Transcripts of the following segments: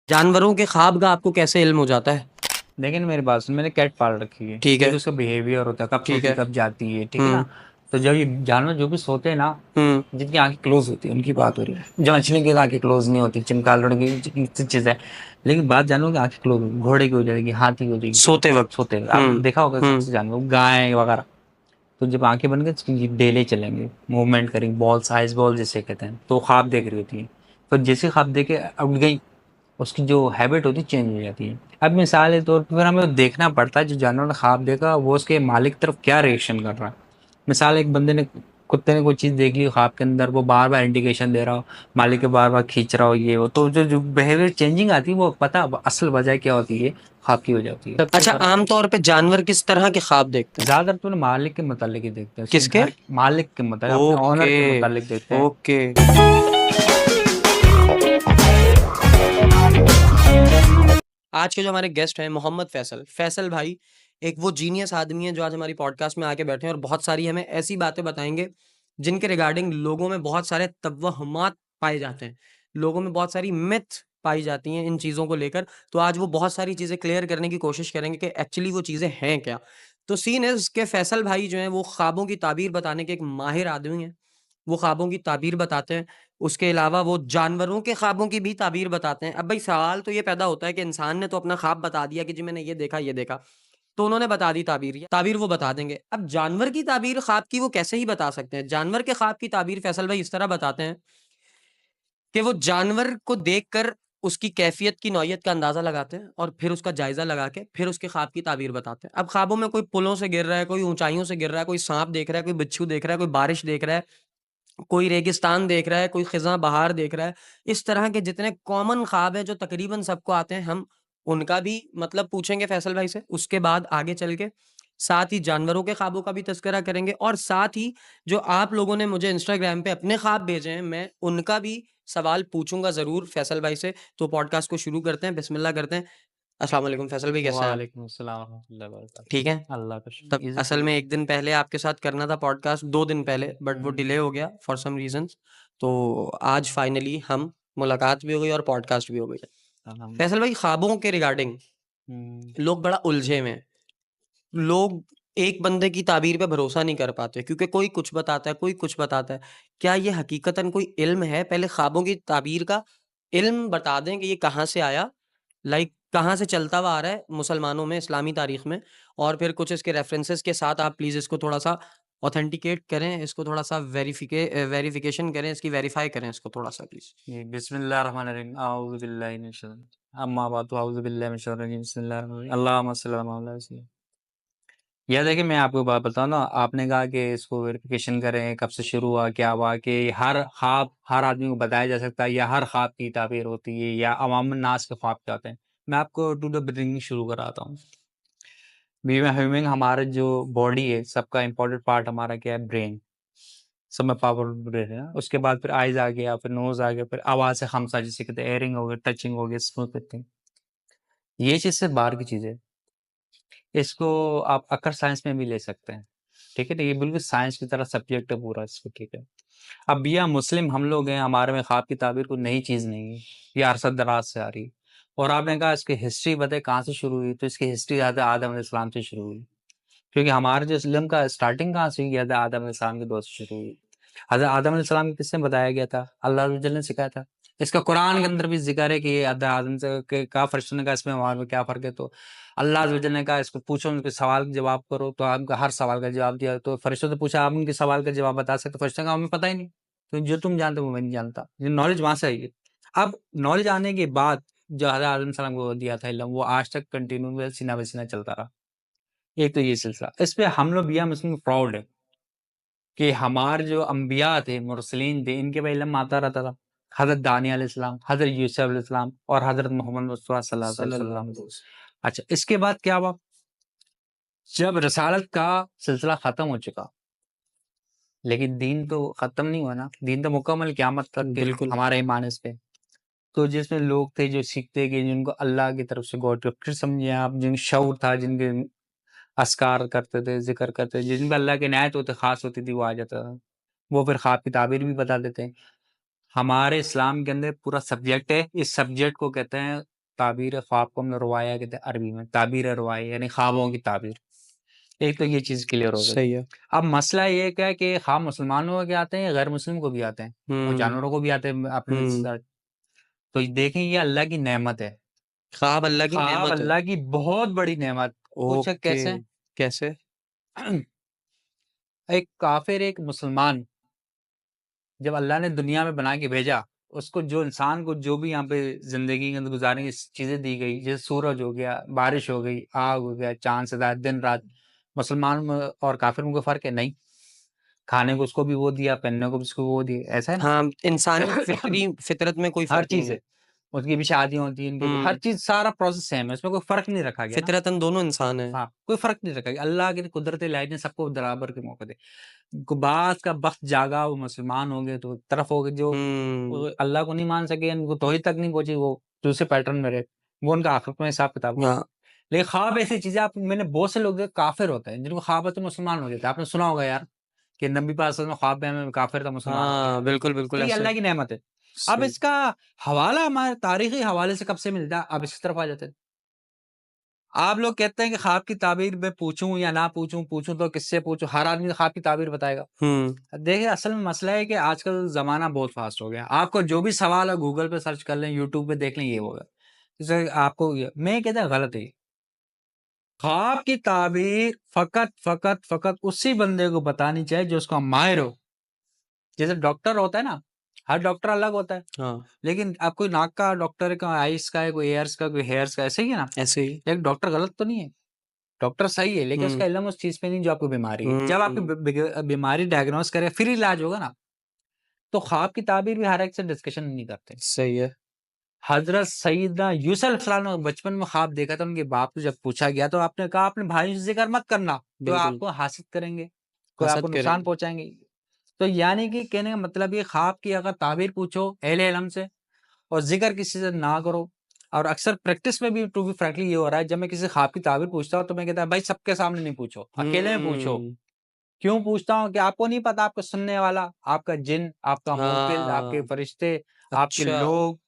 जानवरों के ख्वाब का आपको कैसे इल्म हो जाता है? लेकिन मेरी बात सुन, मैंने कैट पाल रखी है। ठीक एक है। उसका बिहेवियर होता है, कब ठीक सोती है। कब जाती है, ठीक है ना। हम्म। तो जब ये जानवर जो भी सोते हैं ना, हम्म। जिनकी आंखें क्लोज होती है उनकी बात हो रही है। जो मछली की आंखें क्लोज नहीं होती, चमगादड़ की चीज है। लेकिन बात जानवरों की आंखें क्लोज, घोड़े की हो जाएगी, हाथी की हो जाएगी, सोते वक्त। सोते हैं। आप देखा होगा हम्म। सबसे जानवर, गाय वगैरह। तो जब आंखें बन गई तो ये डेले चलेंगे, मूवमेंट करेंगे, बॉल साइज बॉल जिसे कहते हैं, तो ख्वाब देख रही होती है। फिर जैसे ख्वाब देखे उड़ गई, उसकी जो हैबिट होती है चेंज हो जाती है। अब मिसाल के तौर पर फिर हमें देखना पड़ता है जो जानवर ने ख्वाब देखा वो उसके मालिक की तरफ क्या रिएक्शन कर रहा है। मिसाल, एक बंदे ने, कुत्ते ने कोई चीज़ देख ली ख्वाब के अंदर, वो बार बार इंडिकेशन दे रहा हो, मालिक के बार बार खींच रहा हो, ये वो, तो जो बिहेवियर चेंजिंग आती है वो पता असल वजह क्या होती है, ख्वाब की वजह होती है। अच्छा, आमतौर पे जानवर किस तरह के ख्वाब देखते हैं? ज्यादातर तो मालिक के मुतालिक ही देखते हैं, उसके किसके? घर मालिक के मुतालिक, अपने ओके। ऑनर के मुतालिक देखते हैं। ओके। आज के जो हमारे गेस्ट हैं मोहम्मद फैसल फैसल भाई, एक वो जीनियस आदमी है जो आज हमारी पॉडकास्ट में आके बैठे हैं और बहुत सारी हमें ऐसी बातें बताएंगे जिनके रिगार्डिंग लोगों में बहुत सारे तवहमात पाए जाते हैं, लोगों में बहुत सारी मिथ पाई जाती हैं इन चीज़ों को लेकर। तो आज वो बहुत सारी चीज़ें क्लियर करने की कोशिश करेंगे कि एक्चुअली वो चीज़ें हैं क्या। तो सीन इज़ के फैसल भाई जो हैं वो ख्वाबों की ताबीर बताने के एक माहिर आदमी हैं। वो ख्वाबों की ताबीर बताते हैं। उसके अलावा वो जानवरों के ख्वाबों की भी ताबीर बताते हैं। अब भाई सवाल तो ये पैदा होता है कि इंसान ने तो अपना ख्वाब बता दिया कि जी मैंने ये देखा, ये देखा। तो उन्होंने बता दी ताबीर, ताबीर वो बता देंगे। अब जानवर की ताबीर ख्वाब की वो कैसे ही बता सकते हैं? जानवर के ख्वाब की ताबीर फैसल भाई इस तरह बताते हैं कि वो जानवर को देखकर उसकी कैफियत की नौइयत का अंदाज़ा लगाते हैं और फिर उसका जायज़ा लगा के फिर उसके ख्वाब की ताबीर बताते हैं। अब ख्वाबों में कोई पुलों से गिर रहा है, कोई ऊँचाइयों से गिर रहा है, कोई साँप देख रहा है, कोई बिच्छू देख रहा है, कोई बारिश देख रहा है, कोई रेगिस्तान देख रहा है, कोई ख़िज़ां बहार देख रहा है। इस तरह के जितने कॉमन ख्वाब हैं जो तकरीबन सबको आते हैं, हम उनका भी मतलब पूछेंगे फैसल भाई से। उसके बाद आगे चल के साथ ही जानवरों के ख्वाबों का भी तज़किरा करेंगे और साथ ही जो आप लोगों ने मुझे इंस्टाग्राम पे अपने ख्वाब भेजे हैं, मैं उनका भी सवाल पूछूँगा ज़रूर फैसल भाई से। तो पॉडकास्ट को शुरू करते हैं, बिस्मिल्लाह करते हैं। अस्सलाम वालेकुम फैसल भाई, कैसे हैं आप? वालेकुम अस्सलाम रहमतुल्लाहि व ठीक बरकातहू। हैं? अल्लाह का तब शुक्र, इजी असल चलिए। में 1 दिन पहले आपके साथ करना था पॉडकास्ट, 2 दिन पहले, बट वो डिले हम्म, हो गया फॉर सम रीज़न्स। तो आज फाइनली हम मुलाकात भी हो गई और पॉडकास्ट भी हो गई। फैसल अल्हम्दुलिल्लाह। भाई, ख्वाबों के रिगार्डिंग हम्म, लोग बड़ा उलझे हुए हैं। लोग एक बंदे की ताबीर पे भरोसा नहीं कर पाते क्योंकि कोई कुछ बताता है, कोई कुछ बताता है। क्या ये हकीकतन कोई इल्म है? पहले ख्वाबों की ताबीर का इल्म बता दें कि ये कहाँ से आया? लाइक कहाँ से चलता हुआ आ रहा है मुसलमानों में, इस्लामी तारीख में, और फिर कुछ इसके रेफरेंसेस के साथ आप प्लीज़ इसको थोड़ा-सा ऑथेंटिकेट करें, इसको थोड़ा-सा वेरिफिकेशन करें, इसकी वेरीफ़ाई करें इसको थोड़ा-सा प्लीज़। ये बिस्मिल्लाहिर्रहमानिर्रहीम, अऊज़ु बिल्लाहि मिनश शैतानिर अम्मा बाद अऊज़ु बिल्लाहि मिनश शैतानिर रजीम, बिस्मिल्लाहिर्रहमानिर्रहीम, अल्लाहुम्मा सल्लि अला मौलाना सय्यिदना। यह देखिए, मैं आपको बात बताऊँ ना, आपने कहा कि इसको वेरिफिकेशन करें, कब से शुरू हुआ, क्या हुआ, कि हर ख्वाब हर आदमी को बताया जा सकता है या हर ख्वाब की ताबीर होती है या अवामुन नास के ख्वाब क्या होते हैं। मैं आपको टू द बिगिनिंग शुरू कराता हूँ। ह्यूमन, हमारा जो बॉडी है, सबका इम्पोर्टेंट पार्ट हमारा क्या है, ब्रेन। सब में पावरफुल ब्रेन है ना। उसके बाद फिर आइज़ आ गया, फिर नोज़ आ गया, फिर आवाज़ है खमसा जिसे कहते हैं, एयरिंग हो गया, टचिंग हो गया, स्मूथ कहते हैं। ये चीज़ सिर्फ़ बाहर की चीज़ है। इसको आप अकर साइंस में भी ले सकते हैं, ठीक है? तो ये बिल्कुल साइंस की तरह सब्जेक्ट है पूरा इसको, ठीक है? अब यह मुस्लिम हम लोग हैं, हमारे में ख्वाब की ताबीर कोई नई चीज़ नहीं है, ये अरसद-दराज से आ रही है। और आपने कहा इसकी हिस्ट्री बताइए कहाँ से शुरू हुई, तो इसकी हिस्ट्री ज़्यादा आदम अलैहिस्सलाम से शुरू हुई। क्योंकि हमारे जो इस्लाम का स्टार्टिंग कहाँ से हुई, ये आदम अलैहिस्सलाम के दौर से शुरू हुई। हज़रत आदम अलैहिस्सलाम को किसने बताया गया था? अल्लाह अज़्ज़ वजल ने सिखाया था। इसका कुरान के अंदर भी ज़िक्र है कि ये हज़रत आदम से के कहा, फरिश्तों ने कहा इसमें हमारे में क्या फ़र्क है? तो अल्लाह अज़्ज़ वजल ने कहा इसको पूछो, उनके सवाल का जवाब करो, तो आपका हर सवाल का जवाब दिया। तो फरिश्तों से पूछा, आप उनके सवाल का जवाब बता सकते हो? फरिश्तों ने कहा हमें पता ही नहीं। तो जो तुम जानते हो वो मैं नहीं जानता। ये नॉलेज वहाँ से आई है। अब नॉलेज आने के बाद जो हज़रत आदम सलाम को दिया था इल्म, वो आज तक कंटिन्यू सीना बा सीना चलता रहा। एक तो ये सिलसिला। इस पे हम लोग मियाँ मुस्लिम प्राउड है कि हमारे जो अंबिया थे, मुरसलीन थे, इनके पे इल्म आता रहता था। हज़रत दानिया अलैहिस्सलाम, हज़रत यूसुफ अलैहिस्सलाम और हज़रत मोहम्मद मुस्तफ़ा सल्लल्लाहु अलैहि सल्लल्लाहु वसल्लम। अलैहि वसल्लम। अच्छा, इसके बाद क्या हुआ? जब रिसालत का सिलसिला ख़त्म हो चुका, लेकिन दीन तो ख़त्म नहीं हुआ ना, दीन तो मुकम्मल क़यामत तक के बिल्कुल। हमारा ईमान इस पे। तो जिसमें लोग थे जो सीखते कि जिनको अल्लाह की तरफ से गॉड गिफ्टेड समझिए आप, जिन शऊर था, जिनके अस्कार करते थे, ज़िक्र करते थे, जिन पे अल्लाह की इनायत होती ख़ास होती थी, वो आ जाता था। वो फिर ख्वाब की ताबीर भी बता देते हैं। हमारे इस्लाम के अंदर पूरा सब्जेक्ट है, इस सब्जेक्ट को कहते हैं ताबीर ख्वाब को हम रुवाया कहते हैं अरबी में, ताबीर रुवाया यानी ख्वाबों की ताबीर। एक तो ये चीज़ क्लियर हो गई। सही है। अब मसला ये क्या है कि ख्वाब मुसलमानों के आते हैं या गैर मुस्लिम को भी आते हैं, और हुँ, जानवरों को भी आते हैं अपने हुँ। साथ। तो देखें ये अल्लाह की नेमत है। ख्वाब अल्लाह की ख्वाब नेमत है। अल्लाह की बहुत बड़ी नेमत। पूछा ओके, कैसे? कैसे? एक काफिर, एक मुसलमान जब अल्लाह ने दुनिया में बना के भेजा, उसको जो इंसान को जो भी यहाँ पे ज़िंदगी के अंदर गुज़ारने की चीज़ें दी गई, जैसे सूरज हो गया, बारिश हो गई, आग हो गया, चाँद सितारे, दिन-रात, मुसलमान में और काफिर में कोई फ़र्क है? नहीं। खाने को उसको भी वो दिया, पहनने को भी उसको वो दिए, ऐसा है ना? हाँ, इंसानी फितरत में कोई हर फ़र्क नहीं चीज़ है। है। उसकी भी शादियाँ होती हैं, इनकी भी हर हुँ, चीज़, सारा प्रोसेस सेम है, उसमें कोई फ़र्क नहीं रखा गया ना। फितरतन दोनों इंसान हैं। हाँ, कोई फ़र्क नहीं रखा गया। अल्लाह की कुदरत इलाही ने सबको बराबर के मौके दिए। गुबास का बख्त जागा, वो मुसलमान हो गए तो एक तरफ हो गए, जो हुँ, अल्लाह को नहीं मान सके, उनको तौहीद तक नहीं पहुँची, वो दूसरे पैटर्न में रहे। वो उनका आखिरत में हिसाब-किताब। हाँ, लेकिन ख्वाब ऐसी चीज़ है, आप मैंने बहुत से लोग देखे काफ़िर होते हैं, जिनको ख्वाब आते हैं मुसलमान हो जाते हैं। आपने सुना होगा यार कि नबी पाक सल्लल्लाहु अलैहि वसल्लम ख्वाब में हमें काफ़िर था, मुसलमान हो गया। हाँ, बिल्कुल, बिल्कुल तो ये ऐसे अल्लाह की नेमत है। अब सही। इसका हवाला हमारे तारीख़ी हवाले से कब से मिलता है, अब इसकी तरफ आ जाते हैं। आप लोग कहते हैं कि ख्वाब की ताबीर मैं पूछूँ या ना पूछूँ, पूछूँ तो किससे पूछूँ? हर आदमी ख्वाब की ताबीर बताएगा। हुँ, देखिए, असल में मसला है कि आजकल ज़माना बहुत फ़ास्ट हो गया। आपको जो भी सवाल है गूगल पे सर्च कर लें, यूट्यूब पे देख लें, ये होगा। जैसे आपको ये मैं कहता गलत है ये। ख्वाब की ताबीर फ़कत उसी बंदे को बतानी चाहिए जो उसका माहिर हो। जैसे डॉक्टर होता है ना, हर डॉक्टर अलग होता है। हाँ, लेकिन अब कोई नाक का डॉक्टर है, कोई आइज़ का है, कोई ईयर्स का, कोई हेयर्स का, ऐसे ही है ना? ऐसे ही। एक डॉक्टर गलत तो नहीं है। डॉक्टर सही है, लेकिन हुँ, उसका इल्म उस चीज़ पे नहीं जो आपको बीमारी है। जब आपकी हुँ, बीमारी डायग्नोज़ करे, फिर इलाज होगा ना। तो ख्वाब की ताबीर भी हर एक से डिस्कशन नहीं करते। सही है। हज़रत सैयदना यूसुफ अलैहिस्सलाम ने बचपन में ख्वाब देखा था, उनके बाप से जब पूछा गया तो आपने कहा अपने भाइयों से ज़िक्र मत करना, जो बिल्कुल, आपको हासिल करेंगे, कोई आपको हसद नुकसान करेंगे। पहुँचाएँगे। तो यानी कि कहने का मतलब ये ख्वाब की अगर ताबीर पूछो अहले इल्म से और ज़िक्र किसी से ना करो। और अक्सर प्रैक्टिस में भी टू बी फ्रैंकली ये हो रहा है, जब मैं किसी ख्वाब की ताबीर पूछता हूँ तो मैं कहता है भाई सबके सामने नहीं पूछो, अकेले में पूछो। हुँ, क्यों पूछता हूँ कि आपको नहीं पता आपको सुनने वाला, आपका जिन, आपका मुवक्किल, आपके हाँ, फरिश्ते, आपके अच्छा। लोग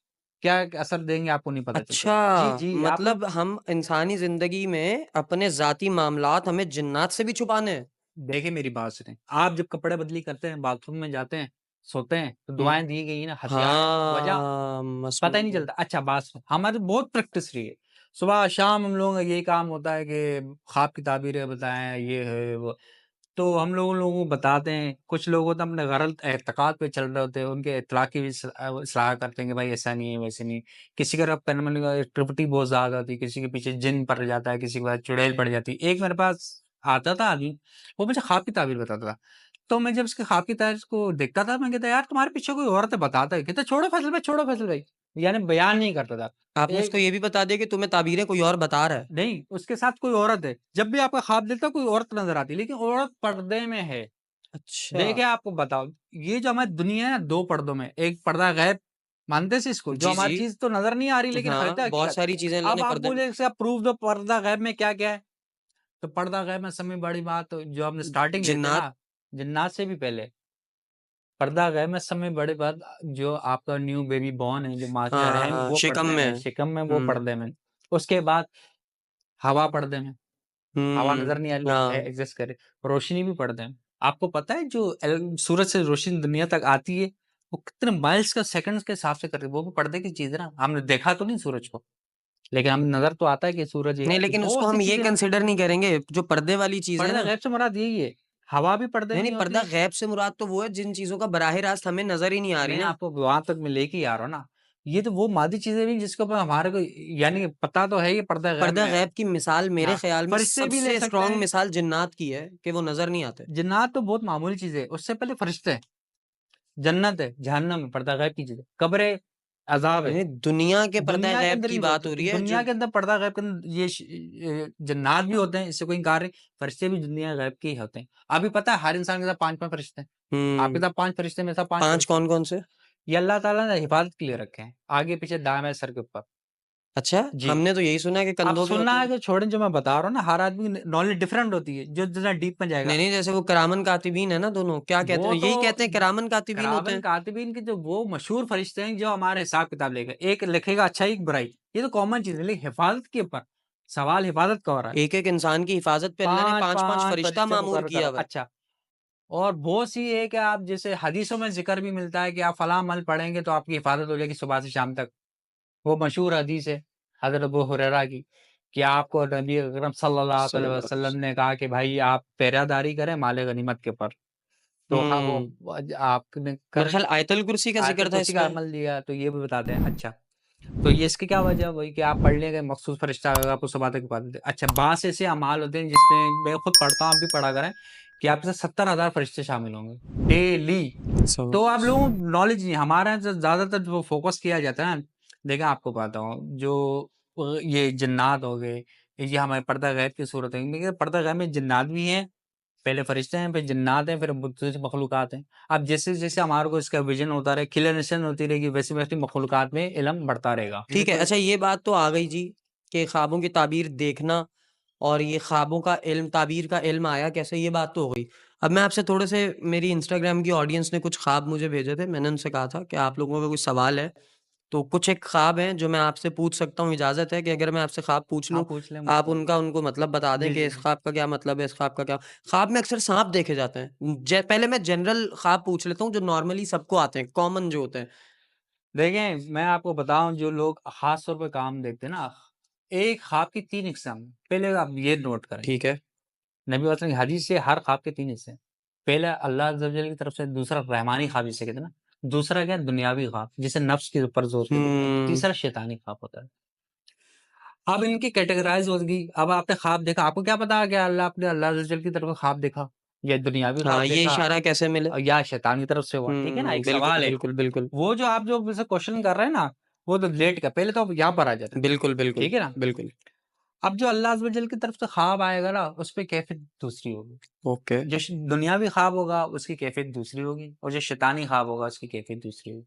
क्या असर देंगे आपको नहीं पता चलता। अच्छा, जी, जी, आप लोग मतलब हम इंसानी ज़िंदगी में अपने ज़ाती मामलात हमें जिन्नात से भी छुपाने हैं। देखिए मेरी बात सुनें, आप जब कपड़े बदली करते हैं, बाथरूम में जाते हैं, सोते हैं, तो हुँ, दुआएँ दी गई हैं ना, हथियार हैं, वजह हाँ, पता ही नहीं मसनून। चलता। अच्छा बात सुनो, हमारी बहुत प्रैक्टिस रही है। सुबह-शाम हम लोगों का यही काम होता है कि ख्वाब की ताबीरें बताएँ, ये है, वो। तो हम लोगों को बताते हैं, कुछ लोग होते हैं अपने गलत एतक़ाद पे चल रहे होते हैं, उनके इत्तला की भी सलाह करते हैं कि भाई ऐसा नहीं है, वैसे नहीं है। किसी का पैरानॉर्मल एक्टिविटी बहुत ज़्यादा होती है, किसी के पीछे जिन पड़ जाता है, किसी के पास चुड़ैल पड़ जाती है। एक मेरे पास आता था आदमी, वो मुझे ख्वाब की ताबीर बताता था। तो मैं जब उसके ख्वाब की ताबीर को देखता था, मैं कहता यार तुम्हारे पीछे कोई औरत है बताता है। कहता छोड़ो फैसल भाई, यानी बयान नहीं करता था। आपने एक उसको ये भी बता दिया कि तुम्हें ताबीरें कोई और बता रहा है। नहीं, उसके साथ कोई औरत है। जब भी आपका ख्वाब देखता है कोई औरत नज़र आती है, लेकिन औरत पर्दे में है। अच्छा। देखिए आपको बताओ, ये जो हमारी दुनिया है ना 2 पर्दों में, एक पर्दा गैब, मानते हैं इसको? जो जी, हमारी जी। चीज़ तो नज़र नहीं आ रही लेकिन हाँ, है बहुत हकीकत। सारी चीज़ें अल्लाह अब ने आप पर्दे में मुझे इसका प्रूफ दो पर्दा गैब में क्या-क्या है? तो पर्दा गैब में सबसे बड़ी बात जो हमने स्टार्टिंग लेते हैं जिन्नात ना, जिन्नात से भी पहले। पर्दा गैब में सबसे बड़ी बात जो आपका न्यू बेबी बॉर्न है, जो माँ के रहम हाँ, वो शिकम पर्दे में, में। शिकम में वो हुँ, पर्दे में। उसके बाद हवा पर्दे में। हवा हुँ, नज़र नहीं आ रही है हाँ। एग्ज़िस्ट करे। रोशनी भी पड़ते हैं। आपको पता है जो सूरज से रोशनी दुनिया तक आती है, वो कितने माइल्स का सेकंड्स के हिसाब से करती है, वो भी पर्दे की चीज़ है ना। हमने देखा तो नहीं सूरज को, लेकिन हमें नज़र तो आता है कि सूरज ये नहीं, है। लेकिन उसको बहुत सी हम ये चीज़ें हैं। कंसिडर नहीं करेंगे, जो पर्दे वाली चीज़ है पर्दा ना। गैब से मुराद यही है। हवा भी पर्दे नहीं, में नहीं, ही होती पर्दा है। गैब से मुराद तो वो है जिन चीज़ों का बराह रास्त हमें नज़र ही नहीं आ रही मैं ना। आपको वहाँ तक मैं लेके ही आ रहा हूँ ना। ये तो वो मादी चीज़ें भी जिसके ऊपर हमारे को यानी कि पता तो है ये पर्दा गैब पर्दा में है। गैब की मिसाल मेरे हाँ, ख़्याल में फरिश्ते भी ले सबसे सकते स्ट्रॉन्ग हैं। मिसाल जिन्नात की है कि वो नज़र नहीं आते। जिन्नात तो बहुत मामूली चीज़ है। उससे पहले फरिश्ते हैं। जन्नत है, जहन्नम है, पर्दा गैब की चीज़ है। कब्र है, अज़ाब है। यानी दुनिया के पर्दा दुनिया के गैब अंदर की ही बात होते हो रही है दुनिया जो के अंदर पर्दा गैब के अंदर ये जन्नात भी होते हैं, इससे कोई इनकार नहीं। फरिश्ते भी दुनिया गैब के ही होते हैं। अभी पता है हर इंसान के साथ 5-5 फरिश्ते हैं। आपके हुँ, साथ 5 फरिश्ते, मेरे साथ 5 5 फरिश्ते हैं। कौन-कौन से? ये अल्लाह ताला ने हिफाज़त के लिए रखे हैं। आगे-पीछे, दाएँ-बाएँ, सर के ऊपर। अच्छा, जी। हमने तो यही सुना है कि आप कंधों पे सुनना होते है हैं। कि छोड़ें, जो मैं बता रहा हूँ ना, हर आदमी की नॉलेज डिफरेंट होती है, जो जितना डीप में जाएगा। नहीं, नहीं, जैसे वो किरामन कातिबीन है ना दोनों, क्या कहते वो हैं? तो यही कहते हैं किरामन कातिबीन होते करावन हैं। कातिबीन के जो वो मशहूर फरिश्ते हैं, जो हमारे हिसाब-किताब लेगा। एक लिखेगा अच्छाई, एक बुराई, ये तो कॉमन चीज़ है, लेकिन हिफाज़त के ऊपर सवाल हिफाज़त का हो रहा है। एक-एक इंसान की हिफाज़त पे अल्लाह ने 5-5 5-5 फरिश्ता फरिश्ते मामूर मुकर्रर किया करा। हुआ है। अच्छा, और बहुत सी है कि आप जैसे हदीसों में ज़िक्र भी मिलता है कि आप फलाँ अमल पढ़ेंगे तो आपकी हिफाज़त हो जाएगी सुबह से शाम तक। वो मशहूर हदीस है हज़रत अबू हुरैरा की, कि आपको नबी अकरम सल्लल्लाहु अलैहि सल्लल्लाहु अलैहि वसल्लम वसल्लम। ने कहा कि भाई आप पहरेदारी करें माल गनीमत के ऊपर। तो हाँ, वो हुँ, आपने मेरा कर ख़्याल आयतुल कुर्सी का आयतुल ज़िक्र था कुर्सी का इसमें। अमल दिया, तो ये भी बताते हैं। अच्छा, तो ये इसकी क्या वजह है? वही कि आप पढ़ लेंगे, मखसूस फरिश्ता आएगा, आपको सुबह तक बता देते। अच्छा, बहुत से ऐसे अमाल होते हैं जिसमें मैं खुद पढ़ता हूँ, आप भी पढ़ा करें, कि आपके साथ 70,000 फरिश्ते शामिल होंगे, डेली। सो तो आप लोगों को नॉलेज नहीं है, हमारे यहाँ जो ज़्यादातर जो फ़ोकस किया जाता है ना, देखिए आपको बताता हूँ, जो ये जिन्नात हो गए, ये हमारे पर्दा गैब की सूरत है। देखिए पर्दा गैब में जिन्नात भी हैं, पहले फरिश्ते हैं, फिर जिन्नात हैं, फिर दूसरी मखलूक़ात हैं। अब जैसे-जैसे हमारे को इसका विज़न होता रहे, क्लियरेंस होती रहेगी, वैसे-वैसे मखलूक़ात में इल्म बढ़ता रहेगा। ठीक है, तो अच्छा ये बात तो आ गई जी कि ख्वाबों की ताबीर देखना और ये ख्वाबों का इल्म ताबीर का इल्म आया कैसे, ये बात तो हो गई। अब मैं आपसे थोड़े से मेरी इंस्टाग्राम की ऑडियंस ने कुछ ख्वाब मुझे भेजे थे, मैंने उनसे कहा था कि आप लोगों का कोई सवाल है, तो कुछ एक ख्वाब हैं जो मैं आपसे पूछ सकता हूँ, इजाज़त है कि अगर मैं आपसे ख्वाब पूछ हाँ, लूँ, पूछ लें आप मुझसे। उनका उनको मतलब बता दें जी, कि जी, इस जी। ख्वाब का क्या मतलब है, इस ख्वाब का क्या ख्वाब में अक्सर साँप देखे जाते हैं। पहले मैं जनरल ख्वाब पूछ लेता हूँ जो नॉर्मली सबको आते हैं, कॉमन जो होते हैं। देखें, मैं आपको बताऊँ, जो लोग ख़ास तौर पे काम देखते हैं ना, एक ख़्वाब की 3 हिस्सा में, पहले आप ये नोट करें। ठीक है। नबी वसल्लम की हदीस से हर ख्वाब के 3 हिस्से हैं। पहला अल्लाह अज़्ज़ वजल की तरफ से, दूसरा रहमानी ख्वाब जिसे कहते हैं ना, दूसरा क्या है दुनियावी ख्वाब, जिसे नफ्स के ऊपर ज़ोर के देखते हैं, हुँ। तीसरा शैतानी ख्वाब होता है। अब इनकी कैटेगराइज़ होगी, अब आपने ख्वाब देखा, आपको क्या पता कि आपने अल्लाह अज़्ज़ वजल की तरफ से ख्वाब देखा, या दुनियावी हाँ, ख्वाब ये देखा, इशारा कैसे मिले? या शैतान की तरफ से हुआ, ठीक है ना? हुँ, एक बिल्कुल, सवाल है। बिल्कुल, बिल्कुल। वो जो आप जो मुझसे क्वेश्चन कर रहे हैं ना, वो तो लेट का, पहले तो आप यहाँ पर आ जाते हैं, बिल्कुल, बिल्कुल, ठीक है ना? बिल्कुल। अब जो अल्लाह अज़्ज़ वजल की तरफ से ख्वाब आएगा ना, उसपे कैफ़ियत दूसरी होगी। ओके। जो दुनियावी ख्वाब होगा, उसकी कैफ़ियत दूसरी होगी, और जो शैतानी ख्वाब होगा, उसकी कैफ़ियत दूसरी होगी।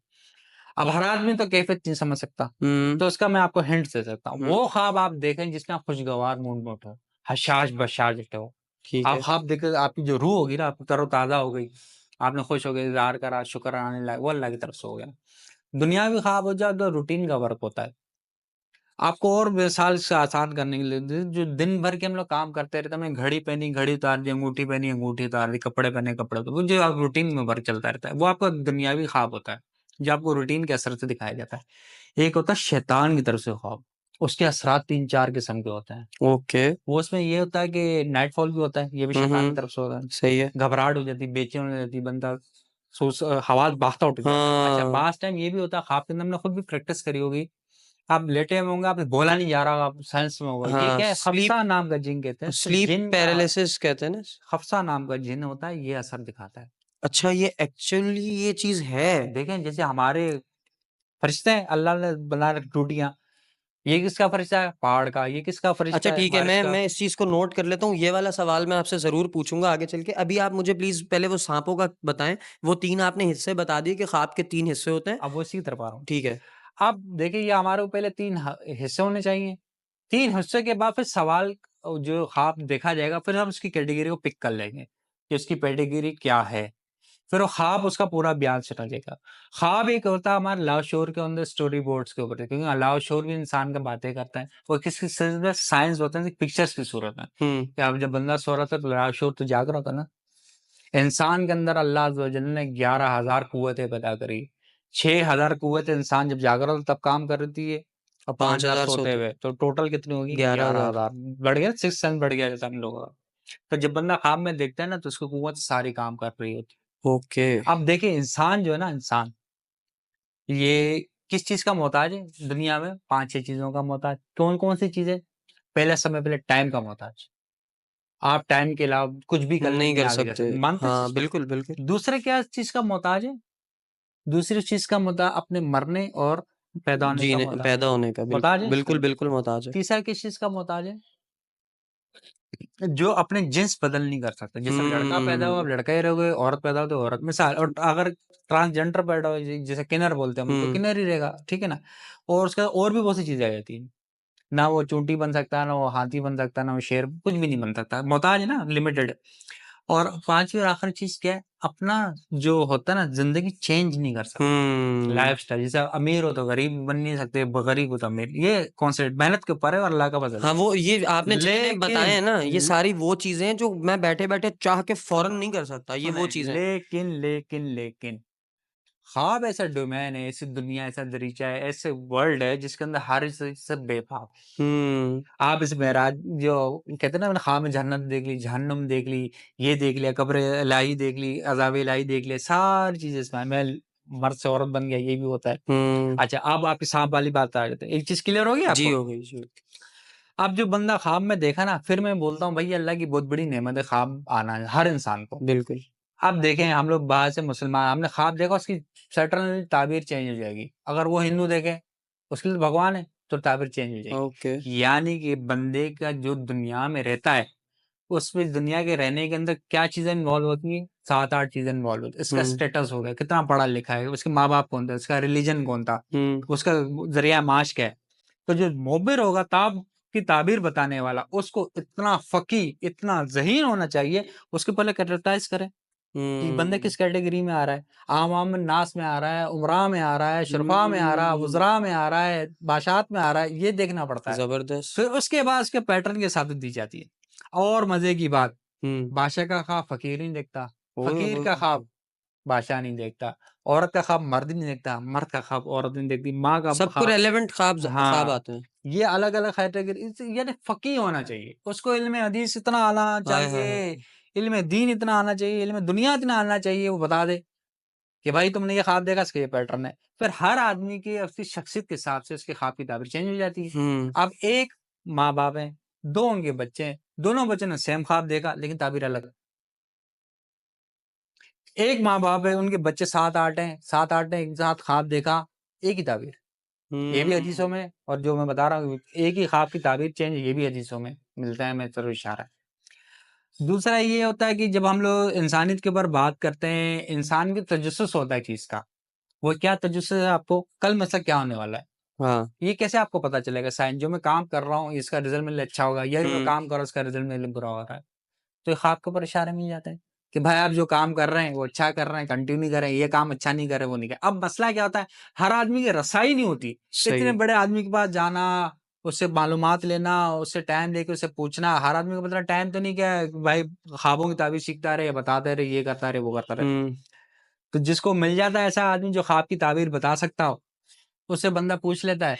अब हर आदमी तो कैफ़ियत नहीं समझ सकता, हुँ, तो उसका मैं आपको हिंट दे सकता हूँ। हुँ, वो ख्वाब आप देखें जिसमें आप खुशगवार मूड में उठो, हशाश-बशाश उठो। ठीक आप है। ख्वाब देख के आपकी जो रूह होगी ना, आप तरोताज़ा हो गई, आपने खुश हो गए, इज़हार करा, शुक्राने लगे, वो अल्लाह की तरफ से हो गया। दुनियावी ख्वाब हो जाए तो रूटीन का वर्क होता है। आपको और मिसाल से आसान करने के लिए जो दिन भर के हम लोग काम करते रहते हैं, हमने घड़ी पहनी, घड़ी उतार दी, अंगूठी उतार दी, कपड़े पहने, कपड़े उतार, वो जो आप रूटीन में वर्क चलता रहता है, वो आपका दुनियावी ख्वाब होता है, जो आपको रूटीन के असर से दिखाया जाता है। एक होता है शैतान की तरफ से ख्वाब, उसके असरात 3-4 किस्म के होते हैं। ओके। वो उसमें ये होता है कि नाइटफॉल भी होता है, ये भी हुँ, शैतान की हुँ, तरफ से होता है। सही है। घबराहट हो जाती है, बेचैन हो जाती है, बंदा हवास बहता उठ जाता है। अच्छा, हाँ, बाज़ टाइम ये भी होता है, ख्वाब के अंदर हमने खुद भी प्रैक्टिस करी होगी, आप लेटे हुए होंगे, आपसे बोला नहीं जा रहा होगा, आप साइंस में होगा। ये हाँ, क्या है, स्लीप खफ़्सा नाम का जिन कहते हैं, तो स्लीप जिन पैरालिसिस कहते हैं ना? खफ़्सा नाम का जिन होता है, ये असर दिखाता है। अच्छा ये एक्चुअली ये चीज़ है। देखें, जैसे हमारे फरिश्ते हैं, अल्लाह ने बना रखे टूटियाँ, ये किसका फरिश्ता है? पहाड़ का। ये किसका अच्छा फरिश्ता है? ठीक है, बारिश का। मैं इस चीज़ को नोट कर लेता हूँ, ये वाला सवाल मैं आपसे ज़रूर पूछूँगा आगे चल के। अभी आप मुझे प्लीज़ पहले वो साँपों का बताएँ, वो 3 आपने हिस्से बता दिए कि ख्वाब के 3 हिस्से होते हैं। अब वो इसी की तरफ आ रहा हूँ। ठीक है। अब देखिए, ये हमारे को पहले 3 हिस्से होने चाहिए। 3 हिस्से के बाद फिर सवाल जो ख्वाब देखा जाएगा, फिर हम उसकी कैटेगरी को पिक कर लेंगे, कि उसकी कैटेगरी क्या है। फिर वो ख्वाब उसका पूरा बयान सुना जाएगा। ख्वाब एक होता है हमारे लाशऊर के अंदर स्टोरी बोर्ड्स के ऊपर, क्योंकि लाशऊर भी इंसान का बातें करता है। वो किसी में साइंस होता है, पिक्चर्स की सूरत में। हुँ, कि अब जब बंदा सो रहा था तो लाशऊर तो जाग रहा था ना। इंसान के अंदर अल्लाह अज़्ज़ व जल ने 11,000 कुव्वतें पैदा करी। 6,000 कुव्वतें इंसान जब जाग रहा था तब काम कर रही थी ये, और 5,000 5,000 सोते सोते हुए, तो टोटल कितनी होगी? 11,000। 11,000। बढ़ गया, 6 सेंस बढ़ गया इंसान लोगों का। तो जब बंदा ख्वाब में देखता है ना, तो उसकी कुव्वत सारी काम कर रही होती ओके। है। अब देखिए, इंसान जो है ना, इंसान, ये किस चीज़ का मोहताज है दुनिया में? 5-6 चीज़ों का मोहताज। कौन-कौन सी चीज़ें? पहले समय पहले टाइम का मोहताज। आप टाइम के अलावा कुछ भी कर लें, नहीं नहीं कर आगे जा सकते। सकते। मानते हैं इस हाँ, चीज़ को? बिल्कुल, बिल्कुल। दूसरे क्या चीज़ का मोहताज है? दूसरी चीज़ का अपने मरने और पैदा होने का जीने मोहताज है। पैदा होने का मोहताज बिल्कुल, है इसका? बिल्कुल, बिल्कुल मोहताज है। तीसरा किस चीज़ का मोहताज है? जो अपने जिन्स बदल नहीं कर सकता। जैसे लड़का पैदा हुआ, अब लड़का ही रहोगे, औरत पैदा हो तो औरत। मिसाल, और अगर ट्रांसजेंडर पैदा हो, जैसे किन्नर बोलते हैं हम, तो किन्नर ही रहेगा, ठीक है ना? और उसके बाद और भी बहुत सी चीज़ें आ जाती हैं। ना वो चूंटी बन सकता, ना वो हाथी बन सकता, ना वो शेर, कुछ भी नहीं बन सकता। मोहताज है ना, लिमिटेड। और 5वीं और आखिरी चीज़ क्या है? अपना जो होता है ना, ज़िंदगी चेंज नहीं कर सकते। लाइफ़स्टाइल, जैसे अमीर हो तो गरीब बन नहीं सकते, गरीब हो तो अमीर। ये कॉन्सेप्ट मेहनत के ऊपर है और अल्लाह का फज़ल हाँ, है। वो ये आपने जितने बताए हैं ना, ये लेकिन सारी वो चीज़ें हैं जो मैं बैठे-बैठे चाह के फ़ौरन नहीं कर सकता, ये वो सुने, चीज़ें हैं। लेकिन ख्वाब ऐसा डोमेन है, ऐसी दुनिया, ऐसा दरीचा है, ऐसे वर्ल्ड है जिसके अंदर हर चीज़ से बेख़ौफ है। हुँ, आप इस मेराज, जो कहते हैं ना, मैंने ख्वाब में जन्नत देख ली, जहन्नुम देख ली, ये देख लिया, कब्र इलाही देख ली, अज़ाब इलाही देख लिया, सारी चीज़ें इसमें, मैं मर्द से औरत बन गया, ये भी होता है। हुँ। अच्छा, अब आपकी साँप वाली बात आ जाते हैं। एक चीज़ क्लियर होगी जी, आपको? हो गई, जी। अब जो बंदा ख्वाब में देखा ना, फिर मैं बोलता हूँ, भई अल्लाह की बहुत बड़ी नेमत है ख्वाब आना हर इंसान को। बिल्कुल। अब देखें, हम लोग बाहर से मुसलमान, हमने ख्वाब देखा, उसकी सडनली ताबीर चेंज हो जाएगी। अगर वो हिंदू देखे, उसके लिए भगवान है, तो ताबीर चेंज हो ओके। जाएगी। यानी कि बंदे का जो दुनिया में रहता है, उसमें दुनिया के रहने के अंदर क्या चीज़ें इन्वॉल्व होती हैं? 7-8 चीज़ें इन्वॉल्व होती हैं। इसका हुँ, स्टेटस हो गया, कितना पढ़ा-लिखा है, उसके माँ-बाप कौन थे, उसका रिलिजन कौन था, हुँ, उसका ज़रिया माश क्या है। तो जो मोख़बिर होगा, ताब की ताबीर बताने वाला, उसको इतना फ़क़ीह, इतना ज़हीन होना चाहिए, उसको पहले कैटेगराइज़ करें। कि बंदा हुँ, किस कैटेगरी में आ रहा है। आवाम नास में आ रहा है, उमरा में आ रहा है, शुरफ़ा में आ रहा है, हुँ। वुज़रा में आ रहा है, बाशात में आ रहा है, ये देखना पड़ता है। ज़बरदस्त। फिर उसके बाद उसके पैटर्न के हिसाब से दी जाती है। और मज़े की बात, हुँ। बादशाह का ख़्वाब फ़कीर नहीं देखता, ओए फ़कीर होए का होए! ख़्वाब बादशाह नहीं देखता, औरत का ख़्वाब मर्द नहीं देखता, मर्द का ख़्वाब औरत नहीं देखती, माँ का सबको ख़्वाब। रेलेवेंट ख्वाब हाँ, आते हैं। ये अलग-अलग कैटेगरी, यानी फ़क़ीह होना चाहिए। उसको इल्म हदीस इतना आना हाय, हाय, चाहिए, हाय! इल्म दीन इतना आना चाहिए, इल्म दुनिया इतना आना चाहिए, वो बता दे कि भाई तुमने ये ख्वाब देखा, इसका ये पैटर्न है। फिर हर आदमी की उसकी शख्सियत के हिसाब से उसके ख्वाब की ताबीर चेंज हो जाती है। हुँ, अब एक माँ-बाप हैं, 2 उनके बच्चे हैं, दोनों बच्चों ने सेम ख्वाब देखा, लेकिन ताबीर अलग है। एक माँ-बाप है, उनके बच्चे 7-8 हैं, 7-8 ने एक साथ ख्वाब देखा, एक ही ताबीर। ये भी हदीसों हुँ। में, और जो मैं बता रहा हूँ, एक ही ख्वाब की ताबीर चेंज, ये भी हदीसों में मिलता है, मैं तरफ इशारा है। दूसरा ये होता है कि जब हम लोग इंसानियत के ऊपर बात करते हैं, इंसान की तजस्सुस होता है चीज़ का। वो क्या तजुस्सुस है आपको? कल मतलब क्या होने वाला है? हाँ। ये कैसे आपको पता चलेगा? साइन जो मैं काम कर रहा हूँ, इसका रिज़ल्ट मेरे लिए अच्छा होगा, यही मैं हुँ, काम कर रहा हूँ, इसका रिज़ल्ट मेरे लिए बुरा हो रहा है। तो ये ख्वाब के ऊपर इशारा मिल जाता है कि भाई आप जो काम कर रहे हैं, वो अच्छा कर रहे हैं, कंटिन्यू करें, ये काम अच्छा नहीं कर रहे, वो नहीं कर। अब मसला क्या होता है, हर आदमी की रसाई नहीं होती। सही इतने है। बड़े आदमी के पास जाना, उससे मालूमात लेना, उससे टाइम लेके उससे पूछना, हर आदमी को मतलब टाइम तो नहीं, क्या है भाई ख्वाबों की ताबीर सीखता रहे, बताते रहे, ये करता रहे, वो करता रहे। हुँ, तो जिसको मिल जाता है ऐसा आदमी जो ख्वाब की ताबीर बता सकता हो, उससे बंदा पूछ लेता है।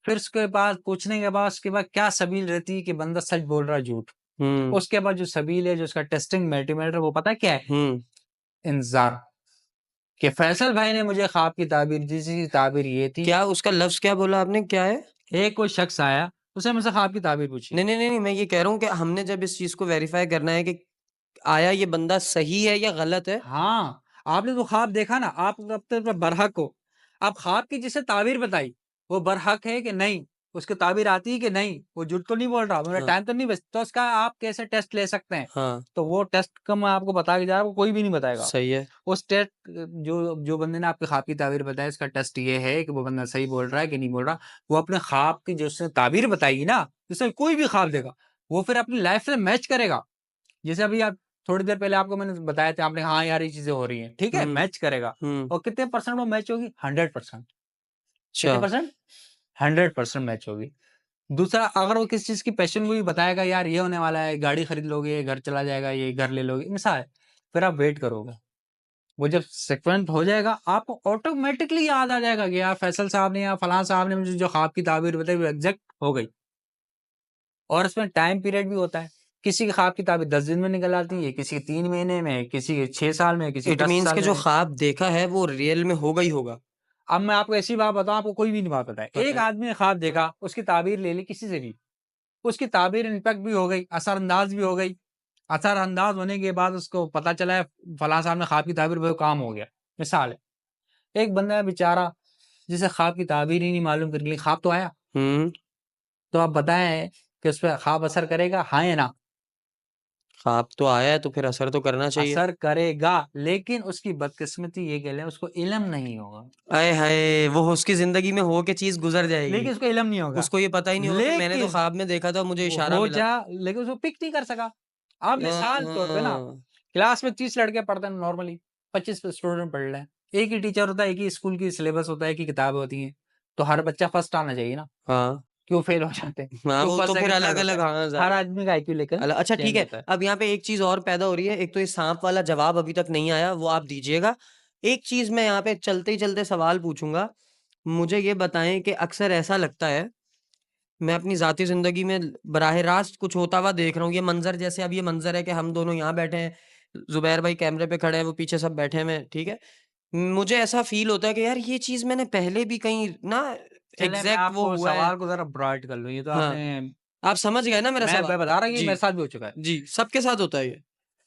फिर उसके बाद पूछने के बाद उसके बाद क्या सबील रहती है कि बंदा सच बोल रहा है झूठ। हुँ, उसके बाद जो सबील है, जो उसका टेस्टिंग मल्टीमीटर, वो पता है क्या है? हुँ। इंतज़ार, कि फैसल भाई ने मुझे ख्वाब की ताबीर दी थी, ताबीर ये थी। क्या उसका लफ़्ज़ क्या बोला आपने, क्या है? एक कोई शख्स आया, उसने मुझसे ख्वाब की ताबीर पूछी। नहीं, नहीं, नहीं, नहीं, मैं ये कह रहा हूँ कि हमने जब इस चीज़ को वेरीफ़ाई करना है कि आया ये बंदा सही है या गलत है? हाँ, आपने तो ख्वाब देखा ना, आप अपने पे बरहक हो। आप ख्वाब की जिसे ताबीर बताई, वो बरहक है कि नहीं? उसकी ताबीर आती है कि नहीं? वो झूठ तो नहीं बोल रहा, मेरा हाँ, टाइम तो नहीं वेस्ट, तो उसका आप कैसे टेस्ट ले सकते हैं? हाँ, तो वो टेस्ट का मैं आपको बता के जा रहा हूँ, वो कोई भी नहीं बताएगा। सही है। उस टेस्ट जो जो बंदे ने आपके ख्वाब की ताबीर बताई, उसका टेस्ट ये है कि वो बंदा सही बोल रहा है कि नहीं बोल रहा। वो अपने ख्वाब की जो उसने ताबीर बताई ना, जिससे कोई भी ख्वाब देखा, वो फिर अपनी लाइफ़ से मैच करेगा। जैसे अभी आप थोड़ी देर पहले आपको मैंने बताया था, आपने हाँ यार ये चीज़ें हो रही हैं, ठीक है? हुँ, मैच करेगा। हुँ। और कितने परसेंट वो मैच होगी? 100%। अच्छा। कितने परसेंट? 100% मैच होगी। दूसरा, अगर वो किसी चीज़ की पेशन गोई बताएगा, यार ये होने वाला है, गाड़ी खरीद लोगे, घर चला जाएगा, ये घर ले लोगे, मिसाल, फिर आप वेट करोगे। वो जब सीक्वेंट हो जाएगा, आपको ऑटोमैटिकली याद आ जाएगा कि यार फैसल साहब ने या फलाँ साहब ने मुझे जो ख्वाब की ताबीर बताई, वो एग्ज़ैक्ट हो गई। और उसमें टाइम पीरियड भी होता है। किसी की ख्वाब की ताबीर 10 दिन में निकल आती है, किसी की 3 महीने में, किसी के 6 साल में, किसी इट के 10 मीन्स साल कि जो में। ख्वाब देखा है वो रियल में होगा ही होगा। अब मैं आपको ऐसी बात बताऊँ, आपको कोई भी नहीं बात पता है। एक बताएँ? आदमी ने ख्वाब देखा, उसकी ताबीर ले ली किसी से भी। उसकी ताबीर इम्पैक्ट भी हो गई, असरअंदाज भी हो गई। असरअंदाज होने के बाद उसको पता चला है फलाँ साहब ने ख्वाब की ताबीर, वो काम हो गया। मिसाल है, एक बंदा है बेचारा, जिसे ख्वाब की ताबीर ही नहीं मालूम करके ख्वाब तो आया। हुँ, तो आप बताएँ कि उस पे ख्वाब असर करेगा, हाँ या ना? ख्वाब तो आया है तो फिर असर तो करना चाहिए। असर करेगा, लेकिन उसकी बदकिस्मती ये कह लें उसको इल्म नहीं होगा। आय हाय! वो उसकी ज़िंदगी में हो के चीज़ गुज़र जाएगी। लेकिन उसको इल्म नहीं होगा। उसको ये पता ही नहीं होगा कि मैंने तो लेकिन ख्वाब में देखा था, मुझे वो इशारा हो मिला। जा लेकिन उसको पिक नहीं कर सका। अब मिसाल तौर पे ना, हाँ, क्लास में 30 लड़के पढ़ते हैं नॉर्मली, 25 स्टूडेंट पढ़ रहे हैं। एक ही टीचर होता है, एक ही स्कूल की सिलेबस होता है, एक ही किताबें होती हैं। तो हर बच्चा फर्स्ट आना चाहिए ना, हाँ। क्यों फेल हो जाते हैं? हाँ, क्यों वो फर्स्ट, तो फिर सेकंड, थर्ड होता अलग-अलग है? हाँ, हर आदमी का आईक्यू लेकर अच्छा ठीक चेंज है, होता है। अब यहाँ पे एक चीज़ और पैदा हो रही है, एक तो ये साँप वाला जवाब अभी तक नहीं आया, वो आप दीजिएगा। एक चीज़ मैं यहाँ पे चलते ही चलते सवाल पूछूँगा, मुझे ये बताएँ कि अक्सर ऐसा लगता है, मैं अपनी ज़ाती ज़िंदगी में बराह रास्त कुछ होता हुआ देख रहा हूँ, ये मंज़र जैसे अब ये मंज़र है कि हम दोनों यहाँ बैठे हैं, ज़ुबैर भाई कैमरे पे खड़े हैं, वो पीछे सब बैठे हुए हैं, ठीक है? मुझे ऐसा फ़ील होता है कि यार ये चीज़ मैंने पहले भी कहीं ना चलिए मैं एग्ज़ैक्ट वो आपको हुआ है। सवाल को ज़रा ब्रॉड कर लूँ, ये तो हाँ, आपने आप समझ गए ना मेरा मैं सवाल? बता रहा हूँ ये जी, मेरे साथ भी हो चुका है। जी, सबके साथ होता है ये।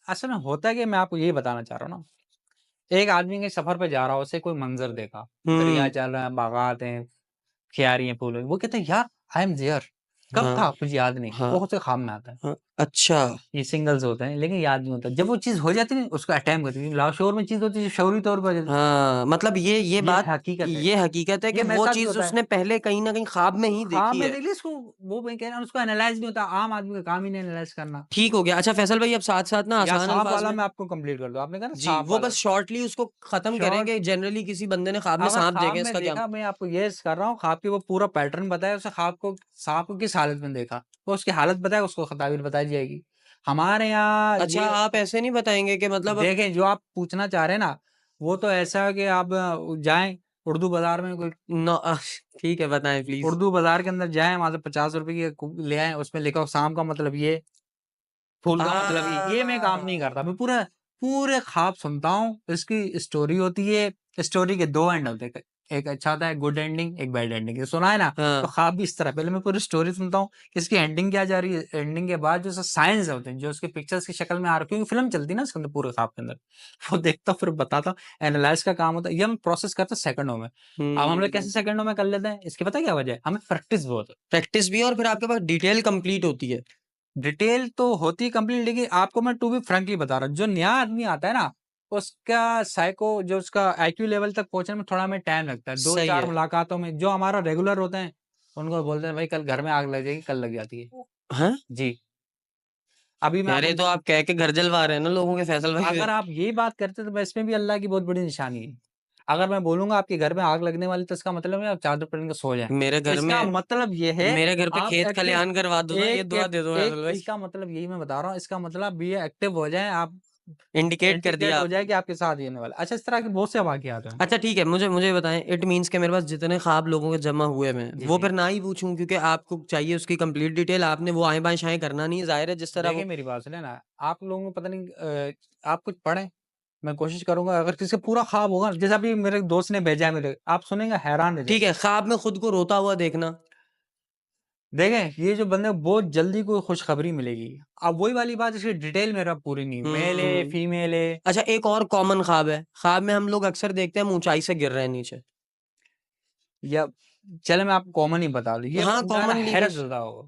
असल में होता है कि मैं आपको यही बताना चाह रहा हूँ ना, एक आदमी के सफ़र पे जा रहा हो, उसे कोई मंज़र देखा, दरिया हुँ, चल रहा है, बागात हैं, क्यारी हैं, फूल हैं, वो कहता है यार आई एम देयर, कब हाँ, था मुझे याद नहीं, हाँ, वो उसे ख्वाब में आता है। हाँ, अच्छा। ये सिंगल्स होते हैं, लेकिन याद नहीं होता। जब वो चीज़ हो जाती है ना, उसको अटेम्प्ट करती है। लाशोर में चीज़ होती है, जो शऊरी तौर पर हो जाती है। हाँ, मतलब ये ये बात हकीकत है। ये हकीकत है कि ये मेरे वो साथ भी चीज़ होता है। उसने पहले कहीं न कहीं ख्वाब में ही ख्वाब देखी में है। देख ली इसको, वो मैं कह रहा हूँ उसको एनालाइज़ नहीं होता, आम आदमी का काम ही नहीं एनालाइज़ करना। ठीक हो गया। अच्छा फैसल भाई अब साथ-साथ ना या आसान साँप अल्फाज वाला में मैं आपको कंप्लीट कर दूँ। आपने कहा ना जी, साँप वो वाला, बस शॉर्टली उसको ख़त्म शॉर्ट करेंगे जनरली किसी बंदे ने ख्वाब में अगर साँप ख्वाब देखे में इसका क्या देखा, मैं आपको ये कर रहा हूँ, ख्वाब की वो पूरा पैटर्न बताया, उसे ख्वाब को सांप को किस हालत में देखा, वो उसकी हालत बताए, उसको ताबीर बताई जाएगी। हमारे यहाँ अच्छा ये आप ऐसे नहीं बताएँगे कि मतलब अब देखें, जो आप पूछना चाह रहे हैं ना, वो तो ऐसा है कि आप जाएँ उर्दू बाज़ार में, कोई नौ ठीक है बताएँ प्लीज़। उर्दू बाज़ार के अंदर जाएँ, वहाँ से ₹50 की ले आएँ, उसमें लिखा हो शाम का मतलब ये, फूल का मतलब ये मैं काम नहीं करता। मैं पूरा पूरे ख्वाब सुनता हूँ, इसकी स्टोरी होती है, स्टोरी के 2 एंड होते हैं। एक अच्छा होता है गुड एंडिंग, एक बैड एंडिंग। ये सुना है ना? तो हाँ, ख्वाब भी इस तरह, पहले मैं पूरी स्टोरी सुनता हूँ, कि इसकी एंडिंग क्या जा रही है, एंडिंग के बाद जो साइंस होते हैं, जो उसके पिक्चर्स की शक्ल में आ रहे, क्योंकि फ़िल्म चलती है ना उसके अंदर पूरे ख्वाब के अंदर, वो देखता हूँ फिर बताता हूँ, एनालाइज़ का काम होता है। ये हम प्रोसेस करते हैं सेकंडों में। अब हम लोग कैसे हुँ, सेकंडों में कर लेते हैं, इसकी पता है क्या वजह है? हमें प्रैक्टिस बहुत है। प्रैक्टिस भी है और फिर आपके पास डिटेल कंप्लीट होती है। डिटेल तो होती है कंप्लीट, लेकिन आपको मैं टू बी फ्रैंकली बता रहा हूँ, जो नया आदमी आता है ना, उसका साइको जो उसका आईक्यू लेवल तक पहुँचने में थोड़ा हमें टाइम लगता है। सही 2-4 है। मुलाकातों में जो हमारा रेगुलर होते हैं, उनको बोलते हैं भाई कल घर में आग लग जाएगी, कल लग जाती है। हैं? जी, अभी मैं यार आपको ये तो आप कह के घर जलवा रहे हैं ना लोगों के फैसल भाई अगर फिर। आप ये बात करते तो मैं इसमें भी अल्लाह की बहुत बड़ी निशानी है। अगर मैं बोलूँगा आपके घर में आग लगने वाली, तो इसका मतलब है आप चादर पहन के सो जाएँ। मेरे घर इसका में मतलब ये है मेरे घर पे आप खेत एक्टिव खलिहान करवा दो ना, ये एक दुआ एक दे दो एक फैसल भाई। इसका मतलब यही मैं बता रहा हूँ, इसका मतलब ये एक्टिव हो जाएँ आप, इंडिकेट कर इंडिकेट दिया हो जाए आपने। कि आपके साथ ये होने वाला है। अच्छा, इस तरह के बहुत से वाक़यात हैं। अच्छा ठीक है, मुझे बताएँ इट मीन्स कि मेरे पास जितने ख्वाब लोगों के जमा हुए हुए हैं, जी, वो जी। फिर ना ही पूछूँ क्योंकि आपको चाहिए उसकी कंप्लीट डिटेल, आपने वो आएँ-बाएँ-शाएँ करना नहीं है, ज़ाहिर है जिस तरह देखिए वो मेरी बात सुनिए ना, आप लोगों को पता नहीं आप कुछ पढ़ें, मैं कोशिश करूँगा अगर किसी का पूरा ख़्वाब होगा, जैसे अभी मेरे दोस्त ने भेजा है मेरे, आप सुनेंगे हैरान रह ठीक जाएँगे। है, ख्वाब में खुद को रोता हुआ देखना। देखें, ये जो बंदे बहुत जल्दी कोई खुशखबरी मिलेगी। अब वही वाली बात, इसकी डिटेल मेरा पूरी नहीं, मेल है, हुँ। फीमेल है, अच्छा एक और कॉमन ख्वाब है, ख्वाब में हम लोग अक्सर देखते हैं हम ऊँचाई से गिर रहे हैं नीचे। या चले मैं आपको कॉमन ही बता दूँ, ये हाँ, बंदा है ना कॉमनली हैरत बस ज़दा होगा।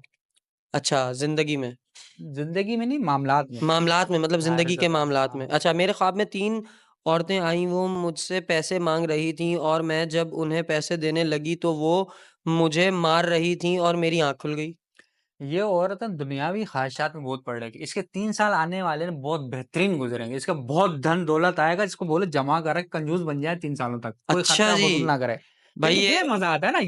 अच्छा, ज़िंदगी में। ज़िंदगी में नहीं, मामलात में, मामलात में मतलब हैरत ज़िंदगी के ज़दा मामलात में। हाँ। अच्छा मेरे ख्वाब में 3 औरतें आईं, वो मुझसे पैसे माँग रही थीं और मैं जब उन्हें पैसे देने लगी तो वो मुझे मार रही थीं और मेरी आँख खुल गई। ये औरतें दुनियावी ख़्वाहिशात में बहुत पड़ रही है। इसके 3 साल आने वाले हैं बहुत बेहतरीन गुज़रेंगे। इसका बहुत धन-दौलत आएगा, इसको बोलो जमा करे, कंजूस बन जाए 3 सालों तक। कोई अच्छा खर्चा जी। वसूल ना करे। भाई क्योंकि ये ये मज़ा आता है ना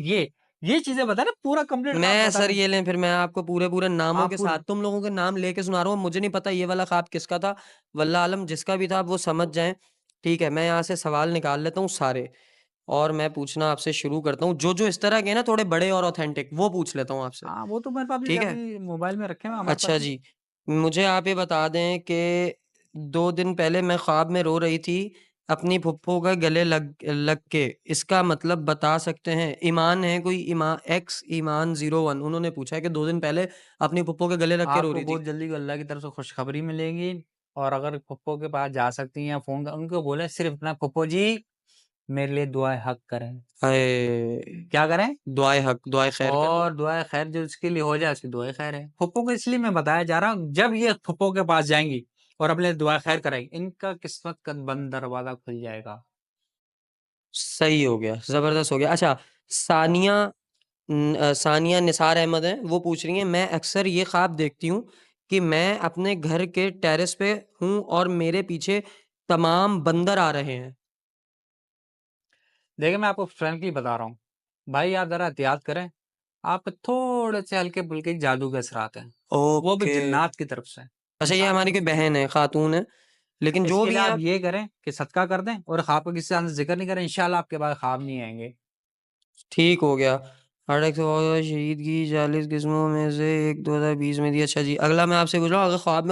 ये चीज़ें बता रहे पूरा कंप्लीट ख़्वाब मैं सर बताने ये लें फिर मैं आपको पूरे-पूरे नामों आप के पूरे साथ तुम लोगों के नाम लेके सुना रहा हूँ, मुझे नहीं पता ये वाला ख्वाब किसका था। वल्लाह आलम जिसका भी था आप वो समझ जाएँ। ठीक है, मैं यहाँ से सवाल निकाल लेता हूँ सारे और मैं पूछना आपसे शुरू करता हूँ। जो-जो इस तरह के हैं ना थोड़े बड़े और ऑथेंटिक वो पूछ लेता हूँ आपसे। हाँ, वो तो मेरे पास भी ठीक है? अभी मोबाइल में रखे हुए हैं हमारे पास अच्छा भी। जी। मुझे आप ये बता दें कि 2 दिन पहले मैं ख्वाब में रो रही थी, अपनी फुप्पो के गले लग लग के। इसका मतलब बता सकते हैं? ईमान है कोई एक्स ईमान 01 उन्होंने पूछा है कि 2 दिन पहले अपनी फुप्पो के गले लग के रो आपको रही थी। बहुत जल्दी अल्लाह की तरफ से खुशखबरी मिलेगी और अगर फुप्पो के पास जा सकती हैं या फ़ोन कर उनको बोलें सिर्फ़ इतना फुप्पो जी मेरे लिए दुआए हक करें। हाय! क्या करें? दुआए हक, दुआए खैर करें। और दुआए खैर जो जिसके लिए हो जाए उसकी दुआए खैर है। फुप्पो को इसलिए मैं बताया जा रहा हूँ, जब ये फुप्पो के पास जाएँगी और अपने दुआ खैर कराएँगी, इनका किस्मत का बंद दरवाज़ा खुल जाएगा। सही हो गया, ज़बरदस्त हो गया। अच्छा, सानिया निसार अहमद हैं, वो पूछ रही हैं, मैं अक्सर ये ख्वाब देखती हूँ कि मैं अपने घर के टेरेस पे हूँ और मेरे पीछे तमाम बंदर आ रहे हैं। देखिए, मैं आपको फ्रैंकली बता रहा हूँ, भाई आप ज़रा एहतियात करें, आप पे थोड़े से हल्के-फुल्के जादू के असरात हैं, वो भी ओके। जिन्नात की तरफ से। अच्छा, ये हमारी कोई बहन है, खातून है, लेकिन जो इसके भी लिए हैं आप आप ये करें कि सदका कर दें और ख्वाब का किसी से सामने ज़िक्र नहीं करें, इंशाअल्लाह आपके पास ख्वाब नहीं आएँगे। ठीक हो गया। हार्ट अटैक से मौत हुआ शहीद की 40 किस्मों में से एक 2020 में दी। अच्छा जी, अगला मैं आपसे पूछ रहा हूँ, अगर ख्वाब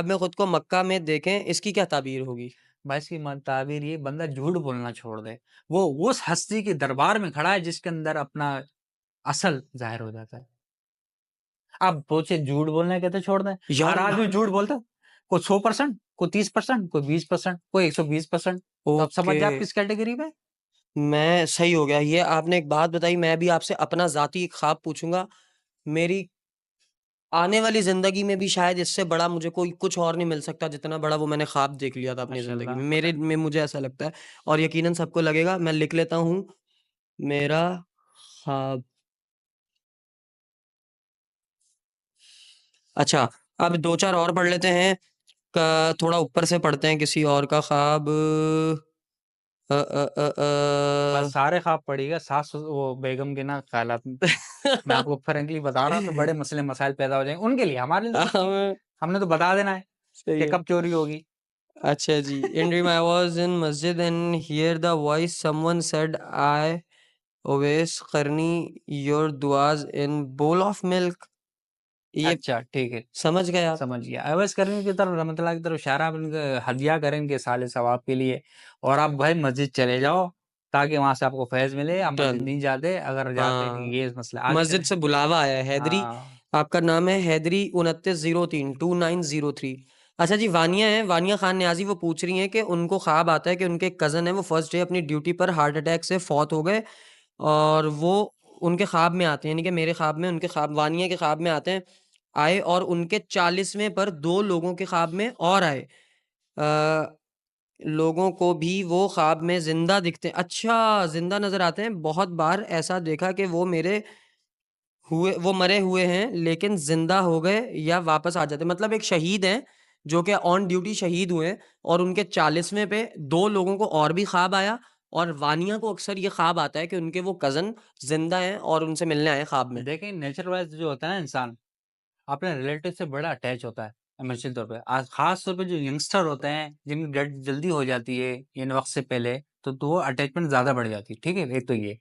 में खुद को मक्का में देखें, इसकी क्या ताबीर होगी? भाई इसकी ताबीर ये बंदा झूठ बोलना छोड़ दे। वो उस हस्ती के दरबार में खड़ा है जिसके अंदर अपना असल ज़ाहिर हो जाता है। आप सोचिए झूठ बोलना कैसे छोड़ दें? हर यार आदमी झूठ बोलता है। कोई 100%, कोई 30%, कोई 20%, कोई 120%। तो आप समझ ओके। जाए आप किस कैटेगरी में? मैं सही हो गया। ये आपने एक बात बताई, मैं भी आपसे अपना ज़ाती एक ख्वाब पूछूँगा। मेरी आने वाली ज़िंदगी में भी शायद इससे बड़ा मुझे कोई कुछ और नहीं मिल सकता, जितना बड़ा वो मैंने ख्वाब देख लिया था अपनी ज़िंदगी में। माशाल्लाह। मुझे ऐसा लगता है और यकीनन सबको लगेगा। मैं लिख लेता हूँ, मेरा ख्वाब। अच्छा, अब 2-4 और पढ़ लेते हैं। थोड़ा ऊपर से पढ़ते हैं किसी और का ख्वाब। अ अ अ बस सारे ख़्वाब पढ़िएगा, सास वो बेगम के ना ख़्यालात मैं आपको फ्रैंकली बता रहा हूँ, तो बड़े मसले मसाइल पैदा हो जाएँगे। उनके लिए, हमारे लिए तो कुछ नहीं। हमें हमने तो बता देना है सही कि है। कब चोरी होगी। अच्छा जी। In dream I was in masjid and hear the voice someone said I always करनी your duas in bowl of milk। ये अच्छा, ठीक है। समझ गए आप? समझ गया। अवैस करने की तरफ रहमतुल्लाह की तरफ इशारा उनका हदिया करें इनके साले सवाब के लिए और आप भाई मस्जिद चले जाओ, ताकि वहाँ से आपको फैज़ मिले। आप मस्जिद डन। नहीं जाते, अगर जाते हैं हाँ, ये मसला आगे मस्जिद चलें। से बुलावा आया है हैदरी। हाँ। आपका नाम है हैदरी 2903 2903। अच्छा जी, वानिया है, वानिया खान नियाज़ी, वो पूछ रही हैं कि उनको ख्वाब आता है कि उनके एक कज़न है, वो फर्स्ट डे अपनी ड्यूटी पर हार्ट अटैक से फ़ौत हो गए और वो उनके ख्वाब में आते हैं, यानी कि मेरे ख्वाब में उनके ख्वाब, वानिया के ख्वाब में आए और उनके 40वें पर 2 लोगों के ख्वाब में और आए। लोगों को भी वो ख्वाब में ज़िंदा दिखते हैं। अच्छा, ज़िंदा नज़र आते हैं। बहुत बार ऐसा देखा कि वो मरे हुए हैं लेकिन ज़िंदा हो गए या वापस आ जाते हैं। मतलब एक शहीद हैं, जो कि ऑन ड्यूटी शहीद हुए हैं और उनके 40वें पे 2 लोगों को और भी ख्वाब आया और वानिया को अक्सर ये ख्वाब आता है कि उनके वो कज़न ज़िंदा हैं और उनसे मिलने आए हैं ख्वाब में। देखें नेचर वाइज़ जो होता है ना इंसान, अपने रिलेटिव से बड़ा अटैच होता है इमोशनल तौर पे। ख़ास तौर पे जो यंगस्टर होते हैं, जिनकी डेथ जल्दी हो जाती है इन वक़्त से पहले, तो वो अटैचमेंट ज़्यादा बढ़ जाती है, ठीक है? एक तो ये।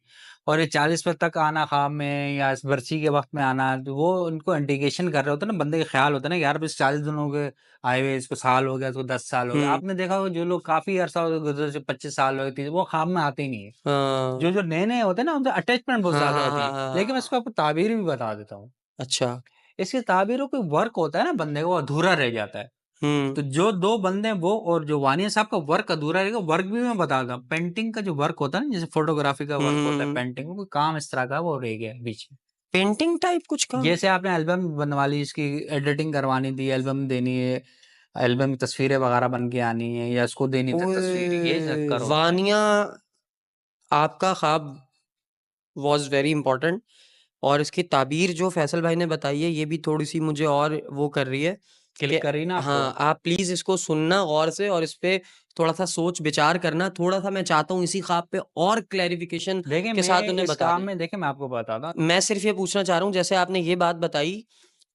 और ये 40 पे तक आना ख़्वाब में या इस बरसी के वक़्त में आना, तो वो उनको इंडिकेशन कर रहे होते हैं ना, बंदे का ख़्याल होता है ना, यार बस 40 दिन हो गए आए हुए, इसको साल हो गया, इसको 10 साल हो गया। हुँ। आपने देखा होगा जो लोग काफ़ी अरसा हो गया गुज़रे से 25 साल हो गए, 30 वो ख़्वाब में आते ही नहीं है। हाँ। जो नए-नए होते हैं ना, उनसे अटैचमेंट बहुत हाँ, ज़्यादा हाँ, होती हाँ, है। हाँ, लेकिन मैं हाँ। इसको आपको ताबीर भी बता देता हूँ। अच्छा। इसकी ताबीरों पे वर्क होता है ना बंदे का, वो अधूरा रह जाता है। हुँ। तो जो 2 बंदे हैं वो और जो वानिया साहब का वर्क अधूरा रहेगा, वर्क भी मैं बता दूँ। पेंटिंग का जो वर्क होता है ना, जैसे फ़ोटोग्राफ़ी का हुँ, वर्क हुँ, होता है, हुँ। पेंटिंग का कोई काम इस तरह का वो रह गया है बीच में। पेंटिंग टाइप कुछ काम? जैसे आपने एल्बम बनवा ली, इसकी एडिटिंग करवानी थी, एल्बम देनी है, एल्बम की तस्वीरें वगैरह बन के आनी है या इसको देनी है तस्वीर, ये ओए! चक्कर होता है। वानिया, आपका ख्वाब वाज़ वेरी इम्पोर्टेंट और इसकी ताबीर जो फैसल भाई ने बताई है, ये भी थोड़ी-सी मुझे और वो कर रही है कि क्लिक कर रही ना आपको? हाँ, आप प्लीज़ इसको सुनना गौर से और इस पे थोड़ा-सा सोच-विचार करना। थोड़ा-सा मैं चाहता हूँ इसी ख्वाब पे और क्लैरिफ़िकेशन देखिए के साथ मैं उन्हें इस बता काम दें। में देखिए मैं आपको बताता हूँ। मैं सिर्फ़ ये पूछना चाह रहा हूँ, जैसे आपने ये बात बताई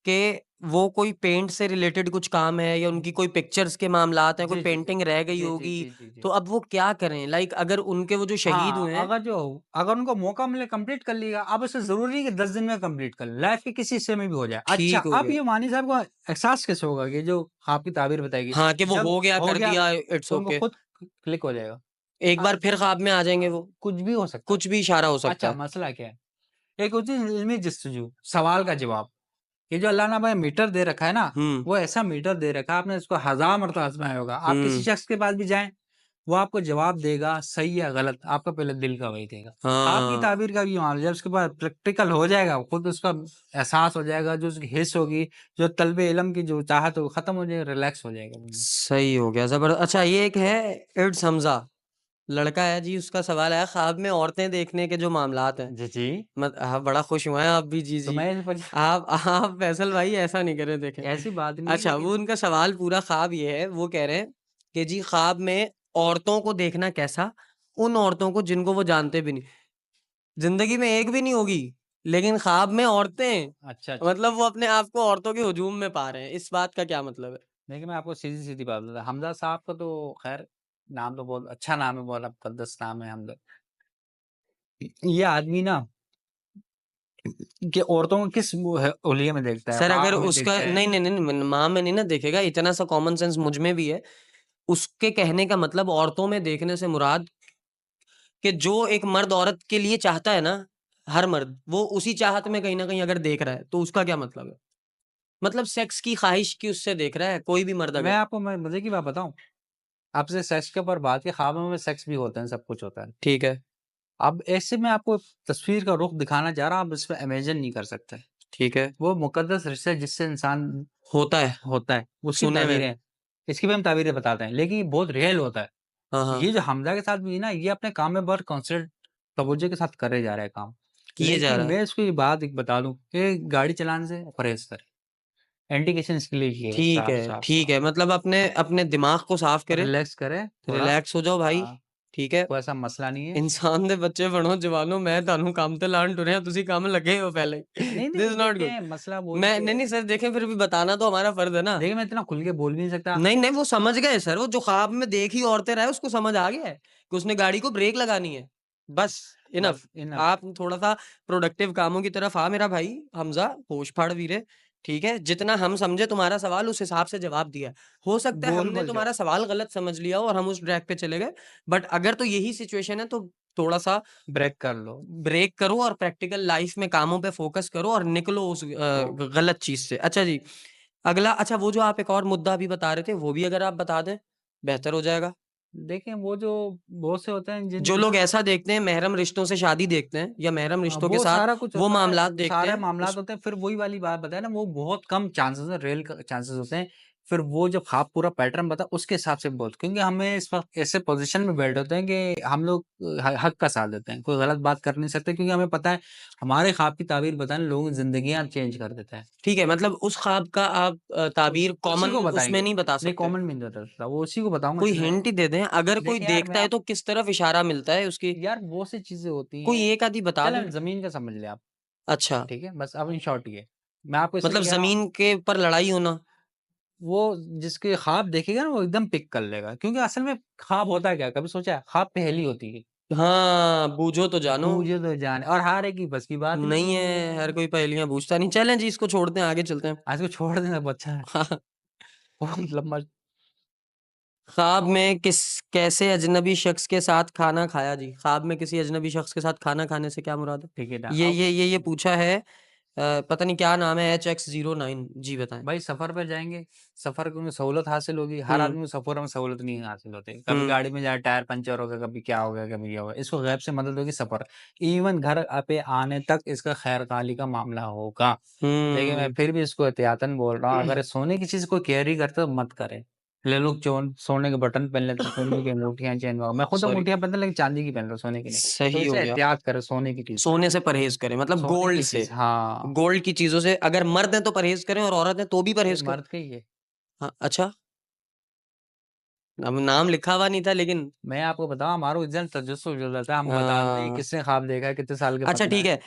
कि वो कोई पेंट से रिलेटेड कुछ काम है या उनकी कोई पिक्चर्स के मामलात हैं, कोई जी, जी, जी। पेंटिंग रह गई जी, जी, होगी, जी, जी, जी। तो अब वो क्या करें? लाइक अगर उनके वो जो शहीद हाँ, हुए हैं। अगर उनको मौका मिले कंप्लीट कर लिएगा। अब ऐसा ज़रूरी है कि 10 दिन में कंप्लीट कर लें, लाइफ़ के किसी हिस्से में भी हो जाए। अच्छा, ठीक हो अब गया। ये मानी साहब को एहसास कैसे होगा कि जो आपकी ताबीर बताएगी, हाँ, कि वो जब हो गया, हो कर गया दिया, इट्स तो उनको ओके। खुद क्लिक हो जाएगा। एक अ बार फिर ख्वाब में आ जाएँगे वो। कुछ भी हो सकता है। कुछ भी इशारा हो सकता अच्छा, है। मसला क्या है? एक होती है इल्मी जस्तजू, सवाल का जवाब। ये जो अल्लाह ने हमें मीटर दे रखा है ना, हुँ, वो ऐसा मीटर दे रखा है, आपने इसको हज़ार मरतबा आज़माया होगा। आप किसी हुँ, शख़्स के पास भी जाएँ, वो आपको जवाब देगा सही या गलत, आपका पहले दिल का वही देगा। आपकी हाँ। ताबीर का भी मामला जब उसके बाद प्रैक्टिकल हो जाएगा, खुद उसका एहसास हो जाएगा, जो उसकी हिस्स होगी, जो तलबे इल्म की जो चाहत है वो खत्म हो जाएगी, रिलैक्स हो जाएगा बंदा। सही हो गया, ज़बरदस्त। अच्छा ये एक है इट्स हमज़ा, लड़का है जी, उसका सवाल है ख्वाब में औरतें देखने के जो मामलात हैं, जी, जी। हाँ, बड़ा खुश हुए हैं आप भी, जी, तो जी। मैं पर आप फैसल भाई ऐसा नहीं करें देखें। ऐसी बात नहीं है अच्छा वो लेकिन उनका सवाल पूरा ख्वाब ये है, वो कह रहे हैं कि जी ख्वाब में औरतों को देखना कैसा? उन औरतों को जिनको वो जानते भी नहीं। ज़िंदगी में एक भी नहीं होगी, लेकिन ख्वाब में औरतें, अच्छा, अच्छा। मतलब वो अपने आप को औरतों के हुजूम में पा रहे हैं। इस बात का क्या मतलब है? देखिए, मैं आपको सीधी-सीधी बात बताता हूँ, हमज़ा साहब का तो ख़ैर नाम तो बहुत अच्छा नाम है, बहुत मुक़द्दस नाम है हमज़ा। ये आदमी ना कि औरतों को किस वो है हुलिये में देखता है, सर अगर ख्वाब में उसका देखता है। नहीं, नहीं, नहीं, नहीं, माँ में नहीं ना देखेगा, इतना सा कॉमन सेंस मुझ में भी है। उसके कहने का मतलब औरतों में देखने से मुराद कि जो एक मर्द औरत के लिए चाहता है ना, हर मर्द, वो उसी चाहत में कहीं न कहीं अगर देख रहा है, तो उसका क्या मतलब है? मतलब सेक्स की ख़्वाहिश की उससे देख रहा है, कोई भी मर्द मैं अगर। आपको मैं मज़े की बात बताऊँ, आपसे सेक्स के ऊपर बात की, ख्वाबों में सेक्स भी होते हैं, सब कुछ होता है। ठीक है, अब ऐसे में आपको तस्वीर का रुख दिखाना चाह रहा हूँ, आप इसमें इमेजिन नहीं कर सकते। ठीक है, वो मुक़द्दस रिश्ता जिससे इंसान होता है, होता है, उसकी सुने में। ताबीरें हैं। इसकी भी हम ताबीरें बताते हैं, लेकिन ये बहुत रियल होता है। हाँ, हाँ, ये जो हमज़ा के साथ भी है ना, ये अपने काम में बहुत तवज्जो के साथ करे जा रहा है काम। किए जा लेकिन रहा है। मैं इसको ये बात एक बता दूँ कि गाड़ी चलाने से परहेज़ करें। इंडिकेशन इसके लिए ये है, साफ-साफ ठीक है, मतलब अपने अपने दिमाग को साफ़ करे, रिलैक्स करें थोड़ा। रिलैक्स हो जाओ भाई, ठीक है। कोई ऐसा मसला नहीं है। ਇਨਸਾਨ ਦੇ ਬੱਚੇ ਬਣੋ ਜਵਾਨੋ ਮੈਂ ਤੁਹਾਨੂੰ ਕੰਮ ਤੇ ਲਾਣ ਟੁਰਿਆ ਤੁਸੀਂ ਕੰਮ ਲੱਗੇ हो पहले नहीं, दिस नहीं इज नॉट गुड देखें मसला वो ही मैं है। नहीं नहीं सर देखें फिर भी बताना तो हमारा फर्ज है ना देखिए मैं इतना खुल के बोल भी नहीं सकता। नहीं नहीं वो समझ गए सर वो जो ख्वाब में देखी औरतें रहे उसको समझ आ गया है कि उसने गाड़ी को ब्रेक लगानी है बस इनफ बस इनफ। आप थोड़ा सा प्रोडक्टिव कामों की तरफ आ मेरा भाई हमजा होश फाड़ वीरे ठीक है जितना हम समझे तुम्हारा सवाल उस हिसाब से जवाब दिया है। हो सकता है हमने बोल जाओ। तुम्हारा सवाल गलत समझ लिया हो और हम उस ट्रैक पे चले गए बट अगर तो यही सिचुएशन है तो थोड़ा सा ब्रेक कर लो। ब्रेक करो और प्रैक्टिकल लाइफ में कामों पे फोकस करो और निकलो उस ओ गलत चीज से। अच्छा जी, अगला अच्छा वो जो आप एक और मुद्दा अभी बता रहे थे, वो भी अगर आप बता दें, बेहतर हो जाएगा। देखें वो जो बहुत से होते हैं जो जिनकी लोग ऐसा देखते हैं, महरम रिश्तों से शादी देखते हैं या महरम रिश्तों के वो साथ सारा कुछ वो होता है, मामलात देखते सारे हैं, मामलात उस होते हैं, फिर वही वाली बात बताया ना वो बहुत कम चांसेस है, रियल चांसेस होते हैं। फिर वो जब ख्वाब पूरा पैटर्न बता उसके हिसाब से बोल क्योंकि हमें इस वक़्त ऐसे पोज़ीशन में बैठे होते हैं कि हम लोग हक का साथ देते हैं, कोई गलत बात कर नहीं सकते क्योंकि हमें पता है हमारे ख्वाब की ताबीर बताना लोगों की ज़िंदगियाँ चेंज कर देता है। ठीक है, मतलब उस ख्वाब का आप ताबीर उसी कॉमन को उसमें बताएँगे। नहीं बता नहीं सकते। कॉमन में नहीं बता सकता, वो उसी को बताऊँगा कोई सीधा। हिंट ही दे दें, अगर कोई देखिए यार मैं देखता है आप तो किस तरफ इशारा मिलता है उसकी? यार बहुत सी चीज़ें होती कोई हैं। एक आधी बता दें। चलें ज़मीन का समझ लें आप, अच्छा, ठीक है? बस अब इन शॉर्ट ये। मैं आपको इसलिए मतलब कह रहा हूँ ज़मीन के ऊपर लड़ाई होना। वो जिसके ख्वाब देखेगा ना वो एकदम पिक कर लेगा क्योंकि असल में ख्वाब होता क्या है कभी सोचा है? ख्वाब पहेली होती है। हाँ, बूझो तो जानो। बूझे तो जाने और हारे की बस की बात नहीं नहीं है, हर है। कोई पहेलियाँ बूझता नहीं। चलें जी, इसको छोड़ते हैं, आगे चलते हैं। आज को छोड़ देना वो अच्छा है। हाँ, बहुत लंबा ख्वाब में किस कैसे अजनबी शख्स के साथ खाना खाया जी? ख्वाब में किसी अजनबी शख्स के साथ खाना खाने से क्या मुराद है? ठीक है ना ये अब ये ये ये पूछा है पता नहीं क्या नाम है HX09 जी बताएँ। भाई सफ़र पे जाएँगे, सफ़र में सहूलत हासिल होगी। हर हुँ, आदमी को सफ़र में सहूलत नहीं हासिल होती। कभी हुँ, गाड़ी में जाए टायर पंचर हो गया, कभी क्या हो गया, कभी ये हो गया। इसको गैब से मदद होगी सफ़र। इवन घर पे आने तक इसका खैर-ख़ाली का मामला होगा। देखिए मैं हुँ। फिर भी इसको एहतियातन बोल रहा हूँ, अगर ये सोने की चीज़ कोई कैरी करते हो मत करें। ले लोग चोन सोने के बटन पहन लेते हैं, सोने की अंगूठियाँ, चेन वगैरह। मैं खुद सॉरी, अंगूठियाँ पहनता हूँ लेकिन चाँदी की पहन रहा हूँ, सोने की नहीं। तो सही हो इससे गया। एहतियात करें सोने की चीज़ से। सोने से परहेज़ करें मतलब सोने गोल्ड की से। चीज़ हाँ, गोल्ड की चीज़ों से अगर मर्द हैं तो परहेज़ करें और औरत है तो भी ये परहेज़ करें। मर्द का ही है। हाँ, अच्छा। अब नाम लिखा हुआ नहीं था लेकिन मैं आपको बताऊँ हमारा रिज़ल्ट तजस्सुस जो रहता है, हम बताते हैं अ, किसने ख्वाब देखा है, कितने साल के अच्छा पढ़ना ठीक है। है।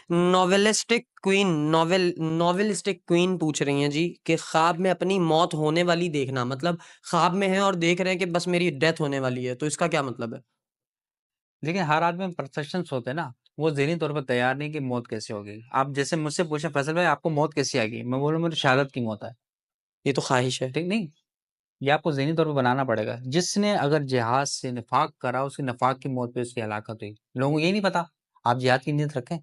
नॉवेलिस्टिक क्वीन पूछ रही हैं जी कि ख्वाब में अपनी मौत होने वाली देखना मतलब ख्वाब में हैं और देख रहे हैं कि बस मेरी डेथ होने वाली है, तो इसका क्या मतलब है? लेकिन हर आदमी में परसेप्शंस होते हैं ना, वो ज़हनी तौर पर तैयार नहीं कि मौत कैसे होगी। आप जैसे मुझसे पूछें फैसल भाई आपको मौत कैसे आएगी? मैं बोलूँ मेरी शहादत की मौत है, ये तो ख्वाहिश है। ठीक नहीं? ये आपको ज़हनी तौर पे बनाना पड़ेगा। जिसने अगर जिहाद से निफाक करा, उसकी निफाक की मौत पे उसकी हलाकत हुई। लोगों को ये नहीं पता, आप जिहाद की नीयत रखें।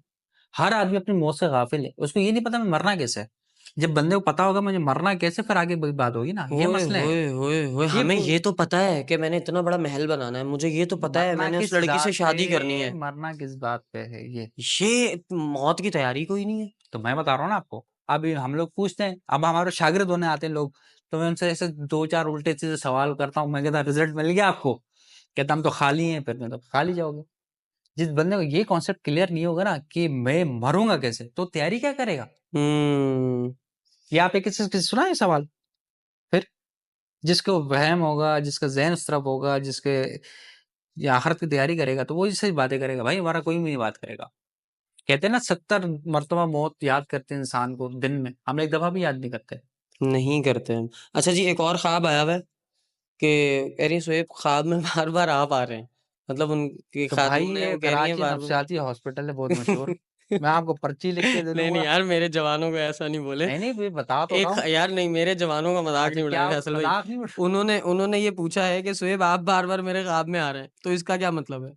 हर आदमी अपनी मौत से गाफ़िल है, उसको ये नहीं पता मैं मरना कैसे है। जब बंदे को पता होगा मुझे मरना कैसे, फिर आगे बड़ी बात होगी ना, ये ओए मसले हैं। होए होए होए, ये हमें पू ये तो पता है कि मैंने इतना बड़ा महल बनाना है, मुझे ये तो पता है मरना मैंने उस किस लड़की से बात शादी करनी पे, है। मरना किस बात पे है ये? ये मौत की तैयारी कोई नहीं है। तो मैं बता रहा हूँ ना आपको। अभी हम लोग पूछते हैं, अब हमारे शागिर्द होने आते हैं लोग, तो मैं उनसे ऐसे 2-4 उल्टे-सीधे सवाल करता हूँ, मैं कहता रिज़ल्ट मिल गया आपको? कहता हम तो खाली हैं, फिर मैं तो खाली जाओगे। जिस बंदे को ये कॉन्सेप्ट क्लियर नहीं होगा ना कि मैं मरूँगा कैसे, तो तैयारी क्या करेगा? हुँ। ये आपने किसी से किसी सुना है सवाल? फिर? जिसको वहम होगा, जिसका ज़हन उस तरफ होगा, जिसके ये आखिरत की तैयारी करेगा, तो वो ही सही बातें करेगा भाई, हमारा कोई भी नहीं बात करेगा। कहते हैं ना 70 मर्तबा मौत याद करते हैं इंसान को दिन में, हम एक दफ़ा भी याद नहीं करते। नहीं करते हम। अच्छा जी, एक और ख्वाब आया हुआ है कि कह रही हैं शुएब ख्वाब में बार-बार आप आ रहे हैं। मतलब उनकी तो भाई खातून है, ये वो कह रही हैं कराची बार-बार। नफ्सियाती हॉस्पिटल है बहुत मशहूर। मैं आपको पर्ची लिख के दे नहीं, नहीं दूँगा। यार, मेरे जवानों को ऐसा नहीं बोले। नहीं, नहीं, मैं बता तो रहा एक हूँ। यार नहीं, मेरे जवानों का मज़ाक अच्छा नहीं क्या उड़ाएँ फैसल भाई। मज़ाक नहीं उड़ उन्होंने उन्होंने ये पूछा है कि शुएब आप बार-बार मेरे ख्वाब में आ रहे हैं, तो इसका क्या मतलब है?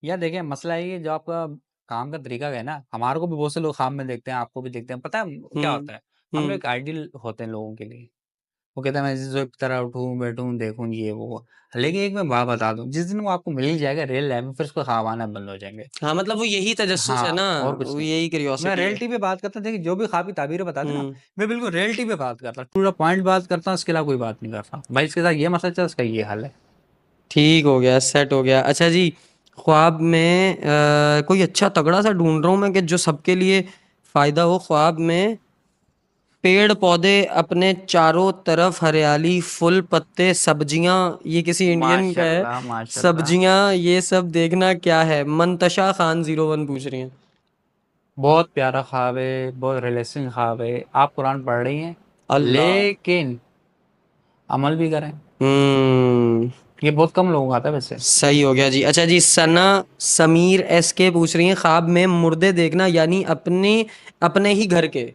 यार देखिए मसला ये है जो आपका काम का तरीका है ना, हमारे को भी बहुत से लोग ख्वाब में देखते हैं, आपको भी देखते हैं। पता है क्या हुँ, होता है? हम लोग हुँ, एक आइडियल होते हैं लोगों के लिए। वो कहता है मैं ज़ोएब की तरह उठूँ, बैठूँ, देखूँ ये वो। लेकिन एक मैं बात बता दूँ, जिस दिन वो आपको मिल ही जाएगा रियल लाइफ़ में, फिर उसको ख्वाब आना बंद हो जाएँगे। हाँ, मतलब वो यही तजस्सुस है हाँ, ना, और कुछ वो नहीं। यही मैं क्यूरियोसिटी है। रियलिटी पे बात करता हूँ, देखिए जो भी ख्वाबी ताबीरें बताते हैं ना, हुँ, मैं बिल्कुल रियलिटी पे बात करता हूँ। टू द पॉइंट बात करता हूँ, इसके अलावा कोई बात नहीं करता। भाई इसके साथ ये मसला चल, इसका ये हाल है। ठीक हो गया, सेट हो गया। अच्छा जी, ख्वाब में कोई अच्छा तगड़ा-सा ढूँढ रहा हूँ मैं कि जो सबके लिए फ़ायदा हो। ख्वाब में पेड़-पौधे अपने चारों तरफ हरियाली, फूल, पत्ते, सब्जियाँ, ये किसी इंडियन का है। माशाल्लाह, माशाल्लाह। सब्जियाँ, ये सब देखना क्या है? मंतशा खान 01 पूछ रही हैं। बहुत प्यारा ख्वाब है, बहुत रिलैक्सिंग ख्वाब है। आप कुरान पढ़ रही हैं, अल्लाह! लेकिन अमल भी करें। हुँ, ये बहुत कम लोगों को आता है वैसे। सही हो गया जी। अच्छा जी, सना समीर एसके पूछ रही हैं, ख्वाब में मुर्दे देखना यानी अपने अपने ही घर के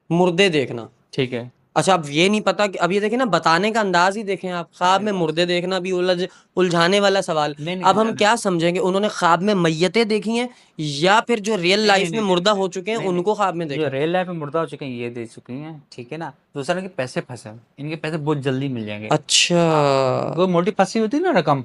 मुर्दे देखना। ठीक है। अच्छा, अब ये नहीं पता कि अब ये देखिए ना, बताने का अंदाज़ ही देखें आप। ख्वाब में मुर्दे देखना भी उलझाने वाला सवाल। नहीं, अब हम नहीं, क्या समझेंगे, उन्होंने ख्वाब में मैय्यतें देखी हैं या फिर जो रियल नहीं, नहीं, लाइफ़ में नहीं, नहीं, मुर्दा हो चुके हैं, नहीं, नहीं। उनको ख्वाब में जो देखा? रियल लाइफ में मुर्दा हो चुके हैं ये दे चुकी हैं, ठीक है ना? दूसरा इनके पैसे फँसे हैं, इनके पैसे बहुत जल्दी मिल जाएँगे। अच्छा। वो मोटी फँसी होती है ना रकम,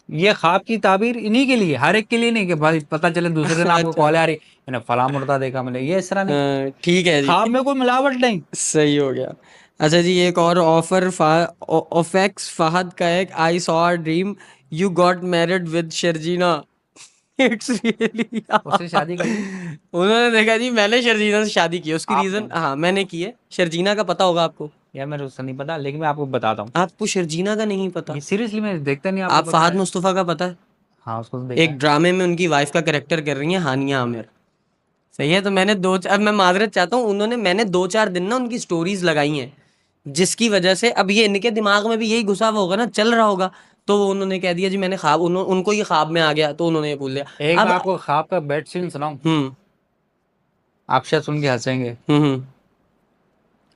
ये ख्वाब की ताबीर इन्हीं के लिए, हर एक के लिए नहीं कि भाई पता चले दूसरे दिन आपको अच्छा। कॉल आ रही, मैंने फलाँ मुर्दा देखा मैंने, ये इस तरह नहीं। ठीक है जी। ख्वाब में कोई मिलावट नहीं। सही हो गया। अच्छा जी, एक और ऑफेक्स फहद का एक आई saw a dream you got married with Sharjeena. It's really उससे शादी कर ली? उन्होंने देखा जी, मैंने शर्जीना से शादी की है। उसकी आपने? रीज़न, हाँ, मैंने की है। शर्जीना का पता होगा आपको। यार मेरे को उससे नहीं पता, लेकिन मैं आपको बताता हूँ। आपको शर्जीना का नहीं पता? ये सीरियसली मैं देखता नहीं, आपको आप पता फहद है? मुस्तफ़ा का पता है? हाँ, उसको तो देखा एक है। ड्रामे में उनकी वाइफ़ का कैरेक्टर कर रही हैं हानिया आमिर। सही है, तो मैंने दो अब मैं माजरत चाहता हूँ, मैंने 2-4 दिन ना उनकी स्टोरीज लगाई हैं, जिसकी वजह से अब ये इनके दिमाग में भी यही घुसा हुआ होगा ना, चल रहा होगा, तो वो उन्होंने कह दिया जी मैंने ख्वाब, उनको ये ख्वाब में आ गया, तो उन्होंने ये बोल दिया। एक मैं अब आपको ख्वाब का बेड सीन सुनाऊँ? हम्म आप शायद सुन के हँसेंगे। हम्म।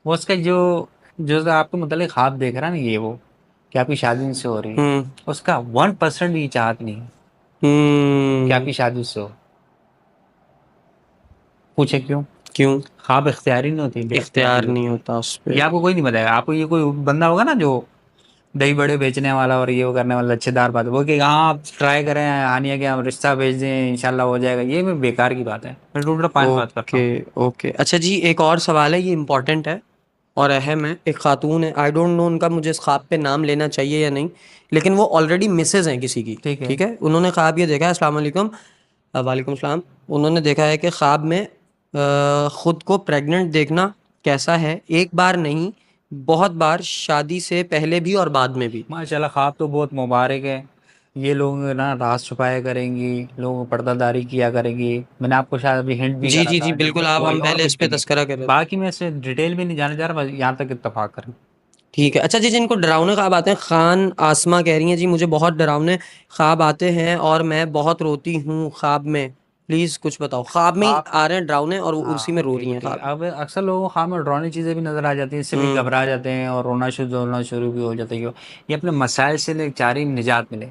वो उसका जो जो आपको मतलब ख्वाब देख रहा है ना ये वो, कि आपकी शादी उनसे हो रही है, हम्म उसका 1% भी चाहत नहीं है कि हम्म। आपकी शादी उससे हो। पूछे क्यों? क्यों? ख्वाब इख्तियारी नहीं होती, इख्तियार बेख्तियारी नहीं होती है। होता उस ये पे। आपको कोई नहीं बताएगा। आपको ये कोई बंदा होगा ना जो दही बड़े बेचने वाला और ये वो करने वाला लच्छेदार बात है, वो कि हाँ आप ट्राई करें हानिया के हम रिश्ता भेज दें इंशाल्लाह हो जाएगा, ये मैं बेकार की बात है। मैं टोटल पॉइंट बात करता ओके हूँ। ओके। अच्छा जी, एक और सवाल है, ये इम्पोर्टेंट है और अहम है। एक खातून है, आई डोंट नो उनका मुझे इस ख्वाब पे नाम लेना चाहिए या नहीं, लेकिन वो ऑलरेडी मिसेज हैं किसी की। ठीक है। ठीक है, उन्होंने ख्वाब ये देखा है, अस्सलाम वालेकुम। वालेकुम सलाम। उन्होंने देखा है कि ख्वाब में खुद को प्रेग्नेंट देखना कैसा है, एक बार नहीं, बहुत बार, शादी से पहले भी और बाद में भी। माशाल्लाह ख्वाब तो बहुत मुबारक है। ये लोग ना राज छुपाया करेंगी, लोगों को पर्दादारी किया करेंगी। मैंने आपको शायद अभी हिंट भी जी करा जी था, जी, बिल्कुल, आप कोई हम और पहले कुछ इस पे भी नहीं। तस्करा कर रहे थे। बाकी मैं इससे डिटेल में नहीं जाने जा रहा, बस यहाँ तक इत्तेफाक करें। ठीक है। अच्छा जी, जिनको डरावने ख्वाब आते हैं, खान आसमा कह रही हैं जी मुझे बहुत डरावने ख्वाब आते हैं और मैं बहुत रोती हूँ ख्वाब में, प्लीज़ कुछ बताओ। ख्वाब में ही ख्वाब आ रहे हैं डरावने और उसी में हाँ रो ठीक रही है, हैं ठीक है। ख्वाब में। अब अक्सर लोगों को ख्वाब में डरावनी चीज़ें भी नजर आ जाती हैं, इससे भी हम्म। घबरा जाते हैं और रोना शुरू भी हो जाता है। ये अपने मसाइल से एक चाह रही निजात मिले।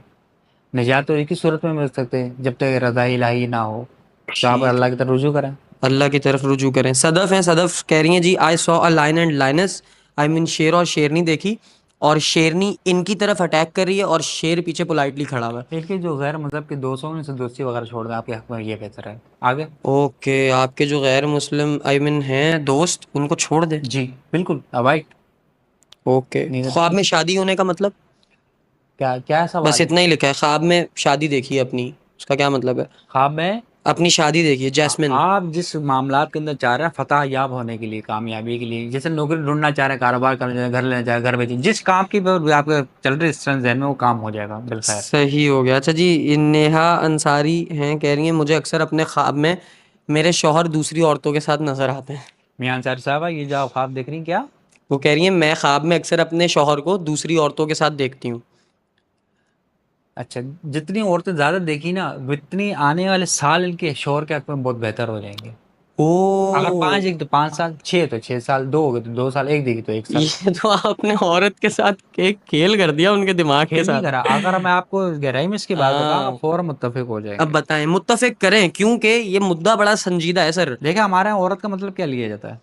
निजात तो एक ही सूरत में मिल सकते हैं, जब तक रज़ा इलाही ना हो, तो आप ठीक अल्लाह है। की तरफ रुजू करें। अल्लाह की तरफ रुजू करें। सदफ हैं, सदफ कह रही हैं जी I saw a lion and lioness, I mean शेर और शेरनी देखी, और शेरनी इनकी तरफ अटैक कर रही है और शेर पीछे पोलाइटली खड़ा हुआ है। देखिए जो गैर मजहब के दोस्त हों उनसे दोस्ती वगैरह छोड़ दें, आपके हक में ये बेहतर है। आगे। ओके, आपके जो गैर मुस्लिम आई मीन हैं दोस्त, उनको छोड़ दे। जी बिल्कुल अवॉइड। ओके, ख्वाब में शादी होने का मतलब? क्या क्या बस सवाल है? इतना ही लिखा है, ख्वाब में शादी देखी है अपनी, उसका क्या मतलब है? ख्वाब में अपनी शादी देखी है, जैस्मिन। आप जिस मामलात के अंदर चाह रहे हैं फतह याब होने के लिए, कामयाबी के लिए, जैसे नौकरी ढूंढना चाह रहे हैं, कारोबार करना चाह रहे हैं, घर लेना चाह रहे हैं, घर बेचें, जिस काम की आपके चल रही इस तरह जहन में, वो काम हो जाएगा बिलखैर। सही हो गया। अच्छा जी, नेहा अंसारी हैं, कह रही हैं मुझे अक्सर अपने ख्वाब में मेरे शौहर दूसरी औरतों के साथ नजर आते हैं। मियां अंसारी साहबा, ये जो आप ख्वाब देख रही हैं क्या? वो कह रही हैं मैं ख्वाब में अक्सर अपने शौहर को दूसरी औरतों के साथ देखती हूँ। अच्छा, जितनी औरतें ज्यादा देखी ना, उतनी आने वाले साल इनके शौहर के हक में बहुत बेहतर हो जाएंगे। अगर ओ, 5 देखी तो 5 साल, 6 तो 6 साल, 2 हो गए तो 2 साल, 1 देखी तो 1 साल। ये तो आपने औरत के साथ एक खेल कर दिया उनके दिमाग के खेल नहीं साथ। करा, अगर मैं आपको गहराई में इसकी बात बताऊं आप हाँ, फौरन मुत्तफिक हो अब जाएंगे। बताएं, मुत्तफिक करें, क्योंकि ये मुद्दा बड़ा संजीदा है सर। देखिए हमारे यहाँ औरत का मतलब क्या लिया जाता है?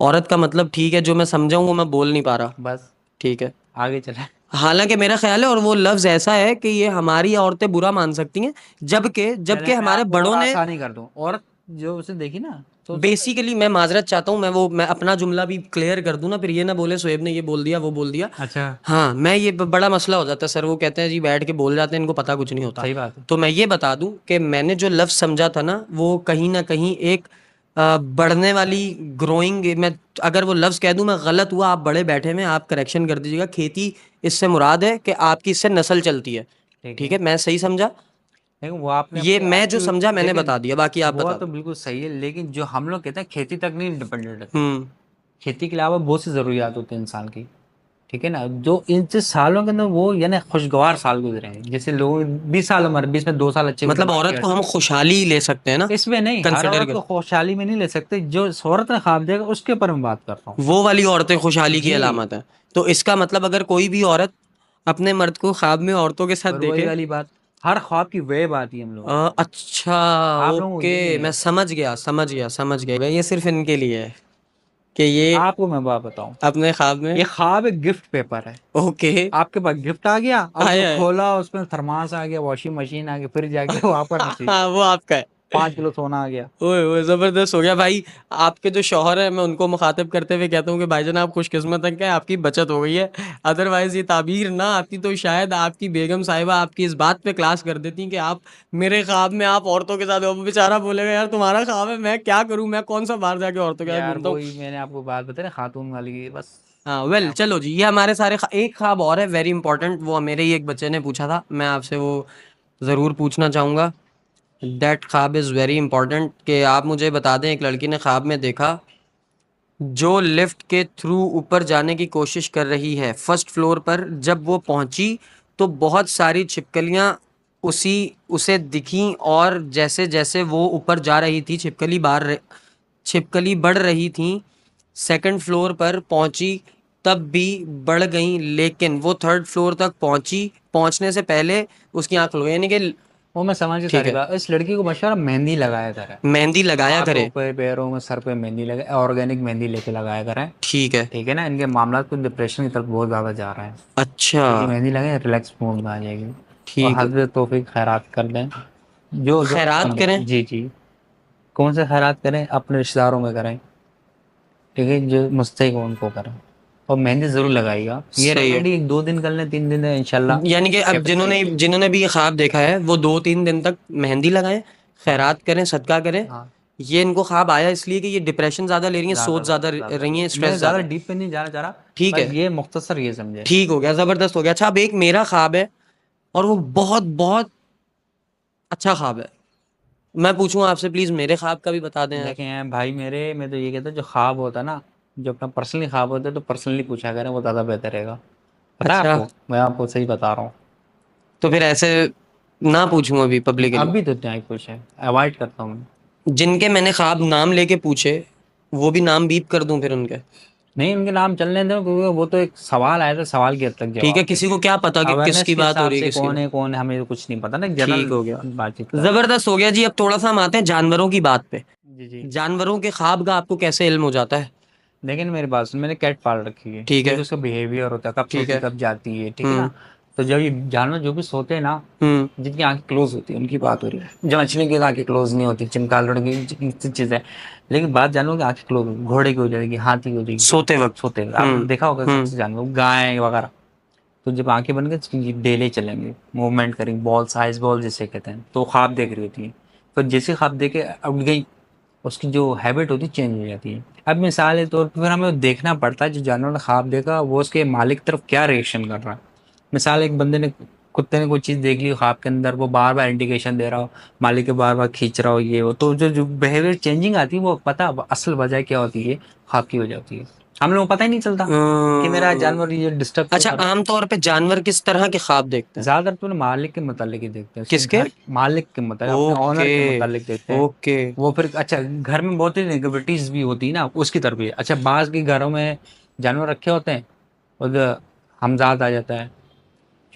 औरत का मतलब ठीक है, जो मैं समझा हूँ वो मैं बोल नहीं पा रहा। बस ठीक है। आगे चले। हालांकि मेरा ख्याल है और वो लफ्ज ऐसा है कि ये हमारी औरतें बुरा मान सकती हैं, जबकि चले जबकि मैं हमारे आपको और बड़ों ने आसानी कर दूं, औरत जो उसे देखी ना तो बेसिकली, मैं माजरत चाहता हूँ, मैं अपना जुमला भी क्लियर कर दूं ना, फिर ये ना बोले शोएब ने ये बोल दिया वो बोल दिया। अच्छा हाँ, मैं ये बड़ा मसला हो जाता है सर, वो कहते हैं जी बैठ के बोल जाते हैं, इनको पता कुछ नहीं होता। सही बात है। तो मैं ये बता दूं कि मैंने जो लफ्ज समझा था ना, वो कहीं ना कहीं एक बढ़ने वाली, ग्रोइंग, मैं अगर वो लफ्ज कह दूं मैं गलत हुआ, आप बड़े बैठे में, आप करेक्शन कर दीजिएगा। खेती इससे मुराद है कि आपकी इससे नस्ल चलती है। ठीक ठीक है, है, मैं सही समझा? देखो वो आपने ये अपनी मैं जो आपकी समझा मैंने देखिए, बता दिया, बाकी आप वो बता तो दो। बिल्कुल सही है, लेकिन जो हम लोग कहते हैं खेती तक नहीं डिपेंडेंट रहते। हम्म। खेती के अलावा बहुत सी जरूरियात होती है इंसान की। ठीक है ना, जो इन सालों के अंदर वो यानी खुशगवार साल गुजरे हैं, जैसे लोग 20 साल उम्र, 20 में 2 साल अच्छे गुजरे, मतलब बाकी औरत को हम खुशहाली ले सकते हैं ना, इसमें नहीं, हर कंसिडर औरत कर। को खुशहाली में नहीं ले सकते, जो औरत ने ख्वाब देखा उसके ऊपर मैं बात कर रहा हूँ। वो वाली औरतें खुशहाली की जी, अलामत है। तो इसका मतलब अगर कोई भी औरत अपने मर्द को ख्वाब में औरतों के साथ और वही देखे। वाली बात, हर ख्वाब की वेब आती है हम लोगों को, अच्छा, आप लोगों को ओके, ये नहीं मैं है। समझ गया समझ गया समझ गया, ये सिर्फ इनके लिए है कि ये आपको मैं बात बताऊं, अपने ख्वाब में। ये ख्वाब एक गिफ्ट पेपर है। ओके। आपके पास गिफ्ट आ गया, अब आया जो है। खोला उसमें थर्मास आ गया, वॉशिंग मशीन आ गया, फ्रिज आ गया, वो आपका नसीब। हाँ, वो आपका है। 5 किलो सोना आ गया। ओए ओए, जबरदस्त हो गया भाई। आपके जो शौहर है, मैं उनको मुखातिब करते हुए कहता हूँ कि भाईजान आप खुशकिस्मत हैं, क्या आपकी बचत हो गई है। अदरवाइज ये ताबीर ना आती तो शायद आपकी बेगम साहिबा आपकी इस बात पे क्लास कर देती कि आप मेरे ख्वाब में आप औरतों के साथ हो। वो बेचारा बोलेगा यार तुम्हारा ख्वाब है, मैं क्या करूँ, मैं कौन सा बाहर जाके औरतों के साथ यार घूमता हूँ। वही मैंने आपको बात बताई ना, खातून वाली, बस। हाँ, वेल आप- चलो जी, ये हमारे सारे एक ख्वाब और है वेरी इंपॉर्टेंट, वो मेरे ही एक बच्चे ने पूछा था, मैं आपसे वो ज़रूर पूछना चाहूँगा। दैट ख्वाब इज़ वेरी इंपॉर्टेंट कि आप मुझे बता दें, एक लड़की ने ख्वाब में देखा जो लिफ्ट के थ्रू ऊपर जाने की कोशिश कर रही है फर्स्ट फ्लोर पर। जब वो पहुंची तो बहुत सारी छिपकलियां उसी उसे दिखीं, और जैसे जैसे वो ऊपर जा रही थी छिपकली बढ़ रही थी। सेकंड फ्लोर पर पहुंची तब भी बढ़ गई, लेकिन वो थर्ड फ्लोर तक पहुंची, पहुंचने से पहले उसकी आंख खुल गई, यानी कि वो मैं समझ गया ठीक सारी है, बात। इस लड़की को मशवरा मेहंदी लगाया करें, मेहंदी लगाया हाथों करे। पे, पैरों में, सर पे मेहंदी लगाए, ऑर्गेनिक मेहंदी लेके लगाया करें। ठीक है। ठीक है ना, इनके मामला को डिप्रेशन की तरफ बहुत ज्यादा जा रहे हैं। अच्छा। ये मेहंदी लगे, रिलैक्स मूड में आ जाएगी। और ठीक। हजरत तौफीक खैरात कर दें, जो जो खैरात करें। जी जी। कौन से खैरात करें? अपने रिश्तेदारों में करें, ठीक है, जो मुस्तहिक हो उनको करें, और मेहंदी जरूर लगाइएगा। ये सही है। रेमेडी 2 दिन कर लें, 3 दिन है इंशाल्लाह। यानी कि अब जिन्होंने जिन्होंने भी ये ख्वाब देखा है वो 2-3 दिन तक मेहंदी लगाएं, हाँ खैरात करें, सदका करें। हाँ, ये इनको ख्वाब आया इसलिए कि ये डिप्रेशन ज्यादा ले रही हैं, ज्यादा सोच ज्यादा ज्यादा रही हैं, मैं स्ट्रेस ज्यादा ज्यादा है। डीप पे नहीं जाना चाह रहा, ठीक बस है। ये मुख्तसर ये समझे। ठीक हो गया, जबरदस्त हो गया। अच्छा, अब एक मेरा ख्वाब है और वो बहुत बहुत अच्छा ख्वाब है। मैं पूछूं आपसे, प्लीज मेरे ख्वाब का भी बता दें यार। देखें भाई मेरे, मैं तो ये कहता हूँ जो ख्वाब होता है ना, जो अपना पर्सनली ख्वाब होता है तो पर्सनली पूछा करें, वो ज़्यादा बेहतर रहेगा। पता है अच्छा, आपको, मैं आपको सही बता रहा हूँ। तो फिर ऐसे ना पूछूं अभी पब्लिकली? अभी तो इतना ही कुछ है, अवॉइड करता हूँ मैं। जिनके मैंने ख्वाब नाम लेके पूछे, वो भी नाम बीप कर दूं फिर उनके? नहीं, उनके नाम चलने दो, क्योंकि वो तो एक सवाल आया था, सवाल की हद तक ठीक है, जवाब थे। किसी को क्या पता कि अवेयरनेस किसकी के बात हो हिसाब रही है से किसकी नहीं। कौन है हमें तो कुछ नहीं पता ना, ठीक जनरल हो गया, बातचीत कर रहे हैं। जबरदस्त हो गया जी। अब थोड़ा सा हम आते हैं जानवरों की बात पे। जी, जी। जानवरों के ख्वाब का आपको कैसे इल्म हो जाता है? लेकिन मेरी बात सुन, मैंने कैट पाल रखी है, ठीक ठीक है, है? उसका बिहेवियर होता है, कब ठीक सोती है। कब जाती है, ठीक है ना? हुँ, तो जब ये जानवर जो भी सोते हैं ना, हुँ। जिनकी आंखें क्लोज होती है उनकी बात हो रही है, जो मछली की आंखें क्लोज नहीं होती, चमगादड़ की चीज है। लेकिन बात जानवरों की आंखें क्लोज, घोड़े की हो जाएगी, हाथी की हो जाएगी, सोते वक़्त। सोते हैं। हुँ, आपने देखा होगा हुँ। सबसे जानवर, गाय वगैरह, तो जब आंखें बन गई तो ये डेले चलेंगे, मूवमेंट करेंगे, बॉल साइज बॉल जिसे कहते हैं, तो ख्वाब देख रही होती है। फिर जैसे ख्वाब देखे उड़ गई, उसकी जो हैबिट होती है चेंज हो जाती है। अब मिसाल के तौर पर फिर हमें देखना पड़ता है जो जानवर ने ख्वाब देखा वो उसके मालिक की तरफ क्या रिएक्शन कर रहा है। मिसाल एक बंदे ने, कुत्ते ने कोई चीज़ देख ली ख्वाब के अंदर, वो बार बार इंडिकेशन दे रहा हो, मालिक के बार बार खींच रहा हो, ये वो, तो जो जो बिहेवियर चेंजिंग आती है वो पता असल वजह क्या होती है, ख्वाब की वजह होती है। हम लोगों को पता ही नहीं चलता कि मेरा जानवर ये डिस्टर्ब क्यों अच्छा, कर रहा है। आम तौर पे जानवर किस तरह के ख्वाब देखते हैं? ज़्यादातर तो मालिक के मुतालिक ही देखते हैं, उसके किसके? घर मालिक के मुतालिक, अपने ओनर ओके, के मुतालिक देखते हैं। ओके। वो फिर अच्छा घर में बहुत ही नेगेटिविटीज़ भी होती है ना, उसकी तरफ भी। अच्छा बाज़ के घरों में जानवर रखे होते हैं, उधर हमज़ाद आ जाता है,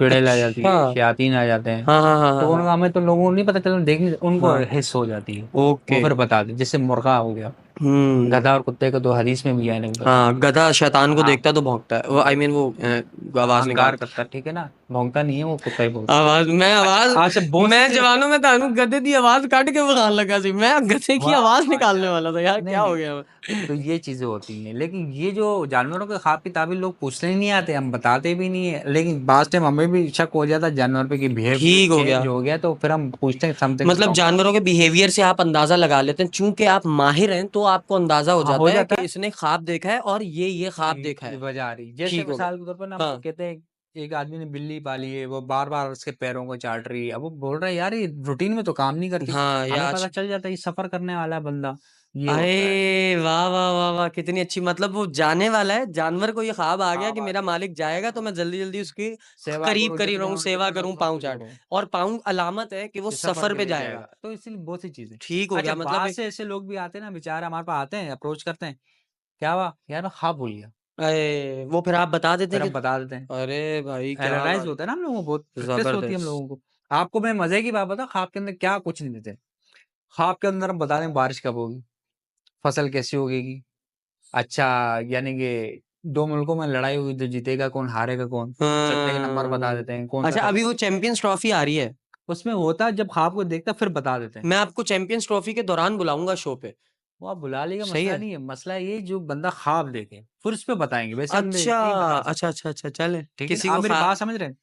चुड़ैल आ जाती अच्छा। है, शयातीन आ जाते हैं। हाँ, हाँ, हाँ, हाँ, तो हाँ। उनका हमें तो लोगों को नहीं पता चलता, देखने उनको हाँ, हिस्स हो जाती है। वो ओके। फिर बता दे, जैसे मुर्गा हो गया, हुँ। गधा और कुत्ते का तो हदीस में भी है ना बताया। हाँ, गधा शैतान को हाँ, देखता है तो भौंकता है। वो आई मीन वो आवाज़ अहंकार निकालता करता है, ठीक है ना? भौंकता नहीं है, वो कुत्ता ही बोलता है। आवाज़ मैं अच्छा आवाज़ अच्छा बहुत सी मैं चीज़ें जवानों में थानू गधे दी आवाज़ काट के विखान लगा सी। मैं गधे की वाह! आवाज़ निकालने माशाल्लाह। वाला था यार, नहीं, क्या हो नहीं, गया? तो ये चीज़ें होती हैं। लेकिन ये जो जानवरों के ख़्वाब की ताबीर लोग पूछने ही नहीं आते, हम बताते भी नहीं है। लेकिन बाज़ टाइम हमें भी शक हो जाता है जानवर पे कि बिहेवियर ठीक हो चेंज गया। हो गया, तो फिर हम पूछते हैं समथिंग्स मतलब रॉन्ग। जानवरों के बिहेवियर से आप अंदाज़ा लगा लेते हैं, चूँकि आप माहिर हैं, तो आपको अंदाज़ा हो हाँ, हो जाता है कि जाता है। इसने ख्वाब देखा है और ये ख्वाब देखा ये है। वजह आ रही। जैसे ठीक हो गया। मिसाल के तौर पर ना हाँ, कहते हैं एक आदमी ने बिल्ली पाली है, वो बार-बार उसके पैरों को चाट रही है। अब वो बोल रहा है यार ये रूटीन में तो काम नहीं करती। हाँ, हमें या पता चल जाता है ये सफ़र करने वाला है बंदा, ये होता है। अरे! वाह, वाह, वाह, वाह! कितनी अच्छी मतलब वो जाने वाला है, जानवर को ये ख्वाब आ गया हाँ, कि बात मेरा है। मालिक जाएगा तो मैं जल्दी-जल्दी हाँ, उसकी सेवा करो करीब-करीब जितने रहूँ, हो सेवा जितना करूँ, सब पाँव कुछ चाट करो। और पाँव अलामत है कि वो ये सफ़र सफ़र के पे लिए जाएगा। जाएगा। तो इसीलिए बहुत सी चीज़ें। ठीक हो अच्छा गया मतलब बाहर एक से ऐसे लोग भी आते हैं ना बेचारे हमारे पास आते हैं, अप्रोच करते हैं। क्या हुआ? यार मैं ख़्वाब भूल गया। अरे! वो फिर आप बता देते फिर हैं हम कि बता देते हैं। अरे भाई क्या एनालाइज़ बात होता है ना हम लोगों को, बहुत प्रैक्टिस होती है हम ज़बरदस्त। लोगों को। आपको मैं मज़े की बात बताऊँ ख़्वाब के अंदर क्या कुछ नहीं देते। ख़्वाब के अंदर हम बता दें बारिश कब होगी, फसल कैसी उगेगी। अच्छा यानी कि 2 मुल्कों में लड़ाई हुई तो जीतेगा कौन, हारेगा कौन। सट्टे के नंबर बता हाँ। देते हैं, कौन-सा अच्छा अभी सट्टा। वो चैंपियंस ट्रॉफी आ रही है। उसमें होता है जब ख़्वाब को देखता है फिर बता देते हैं। मैं आपको चैंपियंस ट्रॉफी के दौरान बुलाऊँगा शो पे। वो आप बुला लीजिए, सही मसला है? नहीं है। मसला ये है जो बंदा ख़्वाब देखे, फिर उस पे बताएँगे। वैसे हम अच्छा, नहीं बता अच्छा, सकते। अच्छा, अच्छा, चलें ठीक है ना? किसी आप को मेरी खा बात समझ रहे हैं?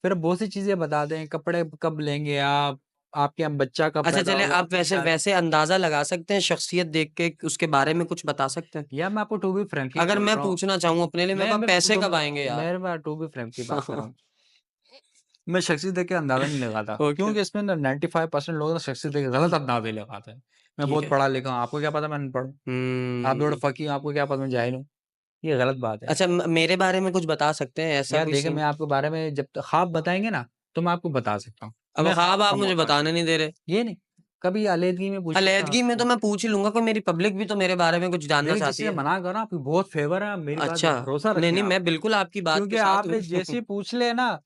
फिर बहुत सी चीज़ें बता दें, कपड़े कब लेंगे आप, आपके यहाँ बच्चा कब अच्छा पैदा चलें होगा, आप आपकी वैसे शादी। वैसे अंदाज़ा लगा सकते हैं शख्सियत देख के उसके बारे में कुछ बता सकते हैं? या मैं आपको टू बी फ्रैंकली अगर बोल मैं रहा हूँ। पूछना चाहूँ अपने लिए मेरे पास मैं पैसे तो कब आएँगे यार? मेरे पास टू बी फ्रैंकली बात कर रहा हूँ। मैं शख्सियत देख के अंदाज़ा नहीं लगाता, ओके, क्योंकि इसमें ना 95% लोग ना शख्सियत देख के गलत अंदाज़े लगाते हैं। मैं ठीक बहुत है। पढ़ा लिखा हूँ, आपको क्या पता मैं अनपढ़ हूँ? आप थोड़े हुँ। फ़कीह हो, आपको क्या पता मैं जाहिल हूँ? ये गलत बात है। अच्छा मेरे बारे में कुछ बता सकते हैं ऐसा यार कोई देखिए सीन? मैं आपके बारे में जब तक ख़्वाब बताएँगे ना, तो मैं आपको बता सकता हूँ। अब मैं ख़्वाब ख़्वाब आप कम मुझे बताऊँ। बताने नहीं दे रहे। ये नहीं, कभी अलहदगी में पूछिएगा अलहदगी में तो आपको। मैं पूछ ही लूँगा कोई मेरी पब्लिक भी तो मेरे बारे में कुछ जानना देखिए चाहती जिससे है। मना कर रहा हूँ, आपकी बहुत फ़ेवर है, मेरी बात पे अच्छा, भरोसा नहीं, रखें नहीं आप। मैं बिल्कुल आपकी बात के क्योंकि साथ आपने हूँ। जैसे ही पूछ लिया ना,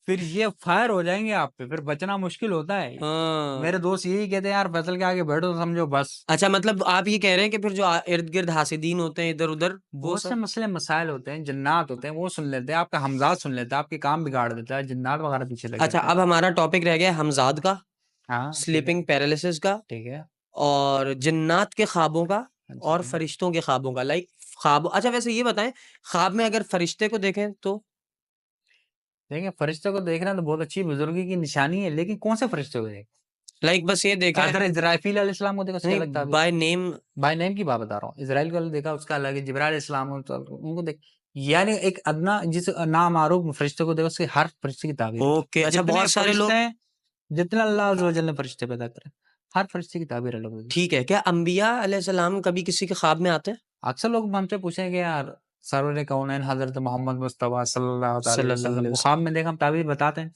फिर ये फायर हो जाएँगे आप पे, फिर बचना मुश्किल होता है। हाँ। मेरे दोस्त यही कहते हैं यार फैसल के आगे बैठो तो समझो बस। अच्छा मतलब आप ये कह रहे हैं कि फिर जो इर्द-गिर्द हासिदीन होते हैं इधर-उधर वो बहुत से सब? मसले मसाइल होते हैं, जिन्नात होते हैं, वो सुन लेते हैं, आपका हमज़ाद सुन लेता है, आपके काम बिगाड़ देता है, जिन्नात वगैरह पीछे लग अच्छा जाते हैं। अब हमारा टॉपिक रह गया हमज़ाद का, हाँ, ठीक है, स्लीपिंग पैरालिसिस का ठीक है। और जिन्नात के ख्वाबों का हाँ और जी। फरिश्तों के ख्वाबों का लाइक ख्वाब अच्छा वैसे ये बताएँ ख्वाब में अगर फरिश्ते को देखें तो? देखिए फरिश्तों को देखना तो बहुत अच्छी बुजुर्गी की निशानी है, लेकिन कौन से फरिश्ते को देखें? लाइक बस ये देखा है अगर इज़राइफ़ील अलैहिस्सलाम को देखा उसकी नहीं अलग ताबीर। बाय नेम बाय नेम की बात बता रहा हूँ। इज़राइल को देखा उसका अलग है, जिब्राइल अलैहिस्सलाम हो तो उनको देख, यानी एक अदना जिस नामारूफ़ फरिश्ते को देखो उसके हर फरिश्ते की ताबीर है। ओके अच्छा जितने बहुत सारे फरिश्ते लोग हैं, जितने अल्लाह अज़्ज़ व जल ने फरिश्ते पैदा करे, हर फरिश्ते की ताबीर अलग होगी। ठीक है, क्या अंबिया अलैहिस्सलाम कभी किसी के ख्वाब में आते हैं? अक्सर लोग हमसे पूछेंगे यार सरवर कौनैन हज़रत मोहम्मद मुस्तफ़ा सल्लल्लाहु अलैहि सल्लल्लाहु वसल्लम अलैहि को वसल्लम। ख्वाब में देखा, हम ताबीर बताते हैं।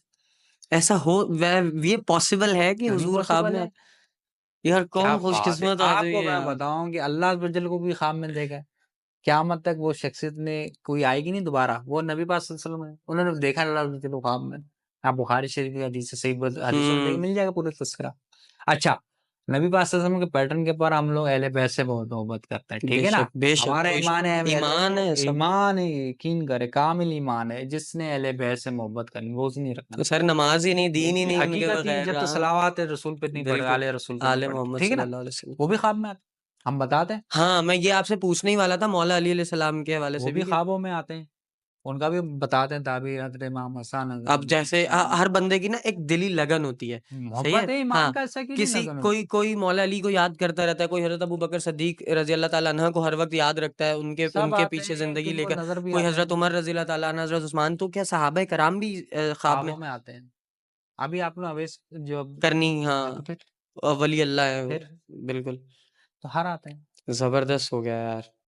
ऐसा हो वै ये पॉसिबल है कि क्यों नहीं हुज़ूर ख्वाब पॉसिबल में है? आते यार क्या कौन बात है! खुशकिस्मत आदमी आपको है मैं यार। बताऊँ कि अल्लाह अज़्ज़ व जल को भी ख्वाब में देखा है। क़यामत तक वो शख्सियत ने कोई आएगी नहीं दोबारा, वो नबी पाक सल्लल्लाहु अलैहि वसल्लम है। उन्होंने देखा अल्लाह अज़्ज़ व जल को ख्वाब में। आप बुखारी शरीफ की हदीस से सही हदीसों में हुँ। मिल जाएगा पूरा तज़किरा। अच्छा, नबी पाक सल्लल्लाहु अलैहि वसल्लम के पैटर्न के ऊपर हम लोग अहले बैत से बहुत मोहब्बत करते हैं, ठीक है ना? बेशक, हमारा कोई ईमान है, ईमान है सब। ईमान है, यकीन करे, कामिल ईमान है, जिसने अहले बैत से मोहब्बत करनी, रोज़ नहीं रखना। तो सर नमाज़ ही नहीं, दीन ही उनकी नहीं उनके हकीकत ही बगैर जब तक हाँ, सलावात रसूल पे नहीं पढ़ बिल्कुल। आले रसूल पे नहीं आले पढ़ते, मोहम्मद ठीक है ना? सल्लल्लाहु अलैहि वसल्लम। वो भी ख्वाब में आते हैं। हम बताते हैं, हाँ, मैं ये आपसे पूछने ही वाला था मौला अली अलैहिस्सलाम के हवाले वो से भी भी कि ख्वाबों में आते हैं। उनका भी बताते हैं ताबीर हज़रत इमाम हसन, हज़रत अब इमाम जैसे हुसैन। हर बंदे की ना एक दिली लगन होती है, सही मोहब्बत है? है ईमान हाँ, का, ऐसा क्यों नहीं किसी लगन कोई होती? कोई मौला अली को याद करता रहता है, कोई हज़रत अबू बकर सिद्दीक़ रज़ी अल्लाह तआला अन्हा को हर वक़्त याद रखता है, उनके सब उनके आते पीछे हैं, ज़िंदगी किनको लेकर, नज़र भी कोई आते हज़रत हैं, उमर रज़ी अल्लाह तआला अन्हु, हज़रत उस्मान, तो क्या सहाबाए कराम भी ख्वाब में ख्वाबों में आते हैं। अभी आपने अवैस जो करनी देखो हाँ, फिर वली अल्लाह है वो, फिर बिल्कुल। तो हर आते हैं। ज़बरदस्त हो गया यार।